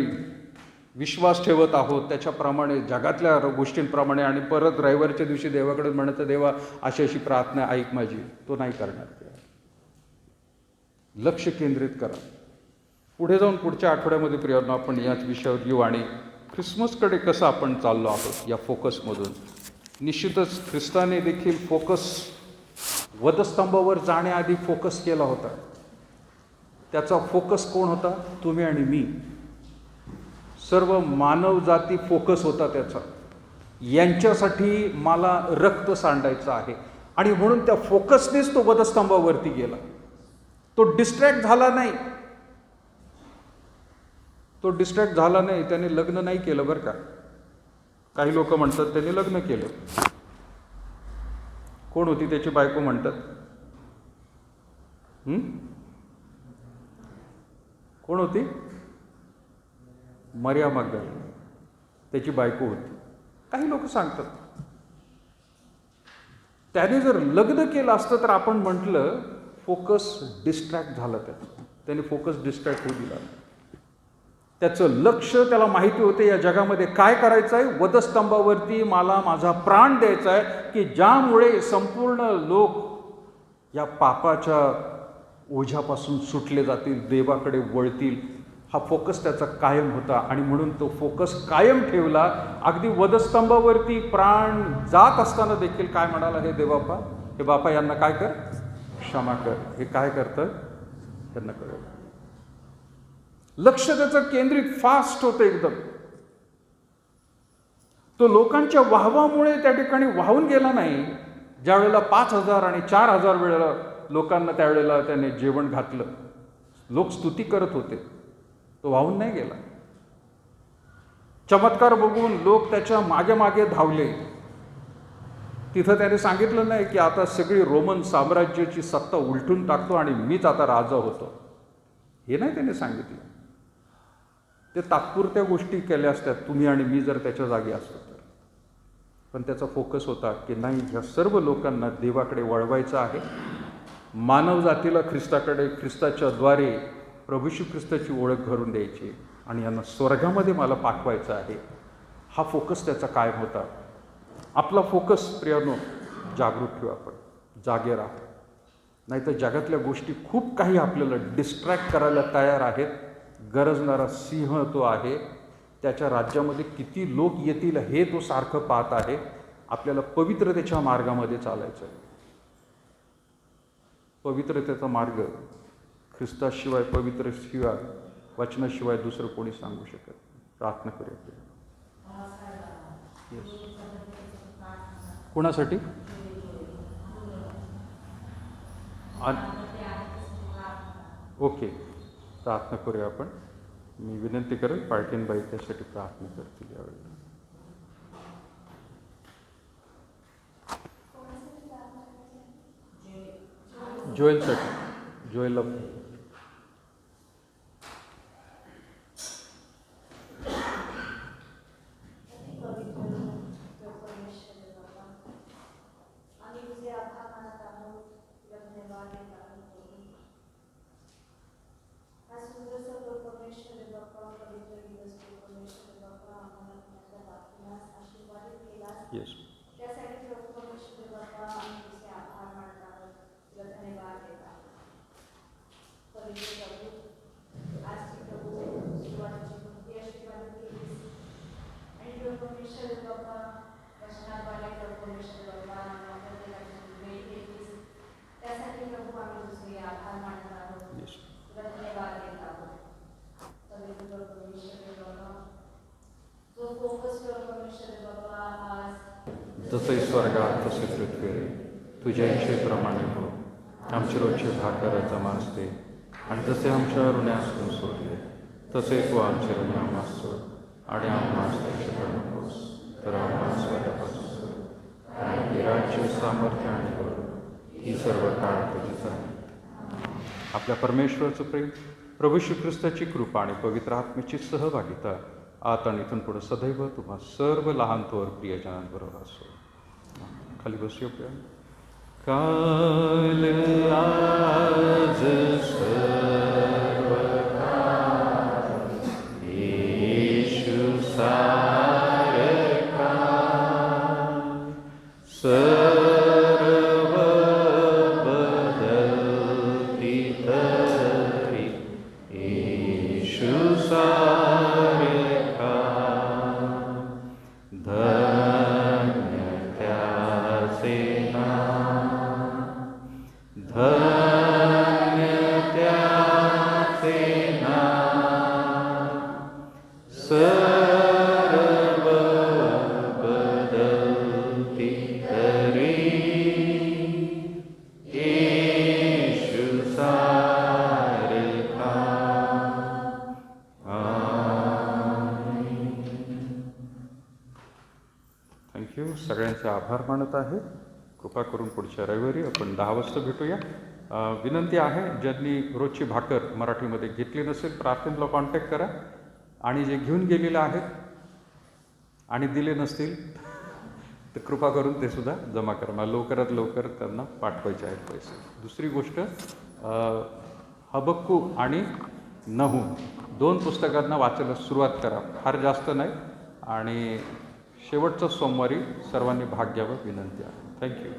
विश्वास ठेवत आहोत त्याच्याप्रमाणे, जगातल्या गोष्टींप्रमाणे, आणि परत रविवारच्या दिवशी देवाकडे म्हणतं, देवा अशी अशी प्रार्थना ऐक माझी. तो नाही करणार. लक्ष केंद्रित करा. पुढे जाऊन पुढच्या आठवड्यामध्ये प्रियांनो आपण याच विषयावर येऊ आणि ख्रिसमसकडे कसं आपण चाललो आहोत या फोकसमधून. निश्चितच ख्रिस्ताने देखील फोकस वधस्तंभावर जाण्याआधी फोकस केला होता. त्याचा फोकस कोण होता? तुम्ही आणि मी. सर्व मानवजाती फोकस होता त्याचा. यांच्यासाठी मला रक्त सांडायचं आहे, आणि म्हणून त्या फोकसनेच तो वधस्तंभावरती गेला. तो डिस्ट्रॅक्ट झाला नाही. तो डिस्ट्रॅक्ट झाला नाही. त्याने लग्न नाही केलं बरं का. काही लोक म्हणतात त्याने लग्न केलं. कोण होती त्याची बायको म्हणतात? कोण होती? मरिया मग्दलेनी त्याची बायको होती. काही लोक सांगतात त्याने जर लग्न केलं असतं तर आपण म्हटलं फोकस डिस्ट्रॅक्ट झालं. त्याने फोकस डिस्ट्रॅक्ट होऊ दिला. त्याचं लक्ष, त्याला माहिती होते या जगामध्ये काय करायचं आहे. वधस्तंभावरती मला माझा प्राण द्यायचा आहे, की ज्यामुळे संपूर्ण लोक या पापाच्या ओझ्यापासून सुटले जातील, देवाकडे वळतील. हा फोकस त्याचा कायम होता, आणि म्हणून तो फोकस कायम ठेवला. अगदी वधस्तंभावरती प्राण जात असताना देखील काय म्हणाला? हे देवापा, हे बापा, यांना काय कर? क्षमा कर. हे काय करतं? त्यांना कळलं. लक्ष त्याचं केंद्रित, फास्ट होतं एकदम. तो लोकांच्या वाहवामुळे त्या ठिकाणी वाहून गेला नाही. ज्या वेळेला 5,000 आणि 4,000 वेळेला लोकांना त्यावेळेला त्याने जेवण घातलं, लोक स्तुती करत होते, तो वाहून नाही गेला. चमत्कार बघून लोक त्याच्या मागे मागे धावले. तिथं त्याने सांगितलं नाही की आता सगळी रोमन साम्राज्याची सत्ता उलटून टाकतो आणि मीच आता राजा होतो. हे नाही त्याने सांगितलं. ते तात्पुरत्या गोष्टी केल्या असतात, तुम्ही आणि मी जर त्याच्या जागी असतो तर. पण त्याचा फोकस होता की नाही, ह्या सर्व लोकांना देवाकडे वळवायचं आहे. मानवजातीला ख्रिस्ताकडे, ख्रिस्ताच्या द्वारे प्रभू येशू ख्रिस्ताची ओळख घडवून द्यायची, आणि यांना स्वर्गामध्ये मला पाठवायचं आहे. हा फोकस त्याचा कायम होता. आपला फोकस प्रियांनो जागृत ठेवू. आपण जागे राहा. नाही तर जगातल्या गोष्टी खूप काही आपल्याला डिस्ट्रॅक्ट करायला तयार आहेत. गरजणारा सिंह तो आहे. त्याच्या राज्यामध्ये किती लोक येतील हे तो सारखं पाहत आहे. आपल्याला पवित्रतेच्या मार्गामध्ये चालायचं आहे. पवित्रतेचा मार्ग ख्रिस्ताशिवाय, पवित्रशिवाय, वचनाशिवाय दुसरं कोणी सांगू शकत नाही. प्रार्थना करूया. कोणासाठी? ओके, प्रार्थना करूया आपण. मी विनंती करेन पार्टीनबाई त्यासाठी प्रार्थना करतील यावेळी. जोएलसाठी, जोएलला. येस. जसे स्वर्गात तसे पृथ्वीवर तुझ्या इच्छेप्रमाणे हो. आमची रोजची भाकर जमास दे, आणि जसे आमच्या ऋण्यासून सोडले तसे तू आमचे ऋण आम्हास सोड, आणि आम्हास दंडक नकोस, तर आम्हास वाईटापासून सोड. आणि राज्य, सामर्थ्य आणि बळ ही सर्व काळ तुझीच आहे. आपल्या परमेश्वराचं प्रेम, प्रभू श्री ख्रिस्ताची कृपा आणि पवित्र आत्म्याची सहभागिता आता आणि इथून पुढे सदैव तुम्हा सर्व लहान थोर प्रियजनांबरोबर असो. खाली बसूया प्रिया. काल आज सर्व येशू सारखा, सर्व बदलती तरी येशू सारखा. धन्य त्याचे नाम, धन्य त्याचे नाम, सर्व बदलती तरी येशू सारखा. थँक्यू. सगळ्यांचे आभार मानत आहे. कृपा करून पुढच्या रविवारी आपण 10 वाजता भेटूया. विनंती आहे, ज्यांनी रोजची भाकर मराठीमध्ये घेतली नसेल प्रार्थनेला कॉन्टॅक्ट करा, आणि जे घेऊन गेलेले आहेत आणि दिले नसतील तर कृपा करून ते सुद्धा जमा करा. मला लवकरात लवकर त्यांना पाठवायचे आहेत पैसे. दुसरी गोष्ट, हबक्कू आणि नहूम 2 पुस्तकांना वाचायला सुरुवात करा, फार जास्त नाही, आणि शेवटचा सोमवारी सर्वांनी भाग घ्यावं विनंती आहे. थँक्यू.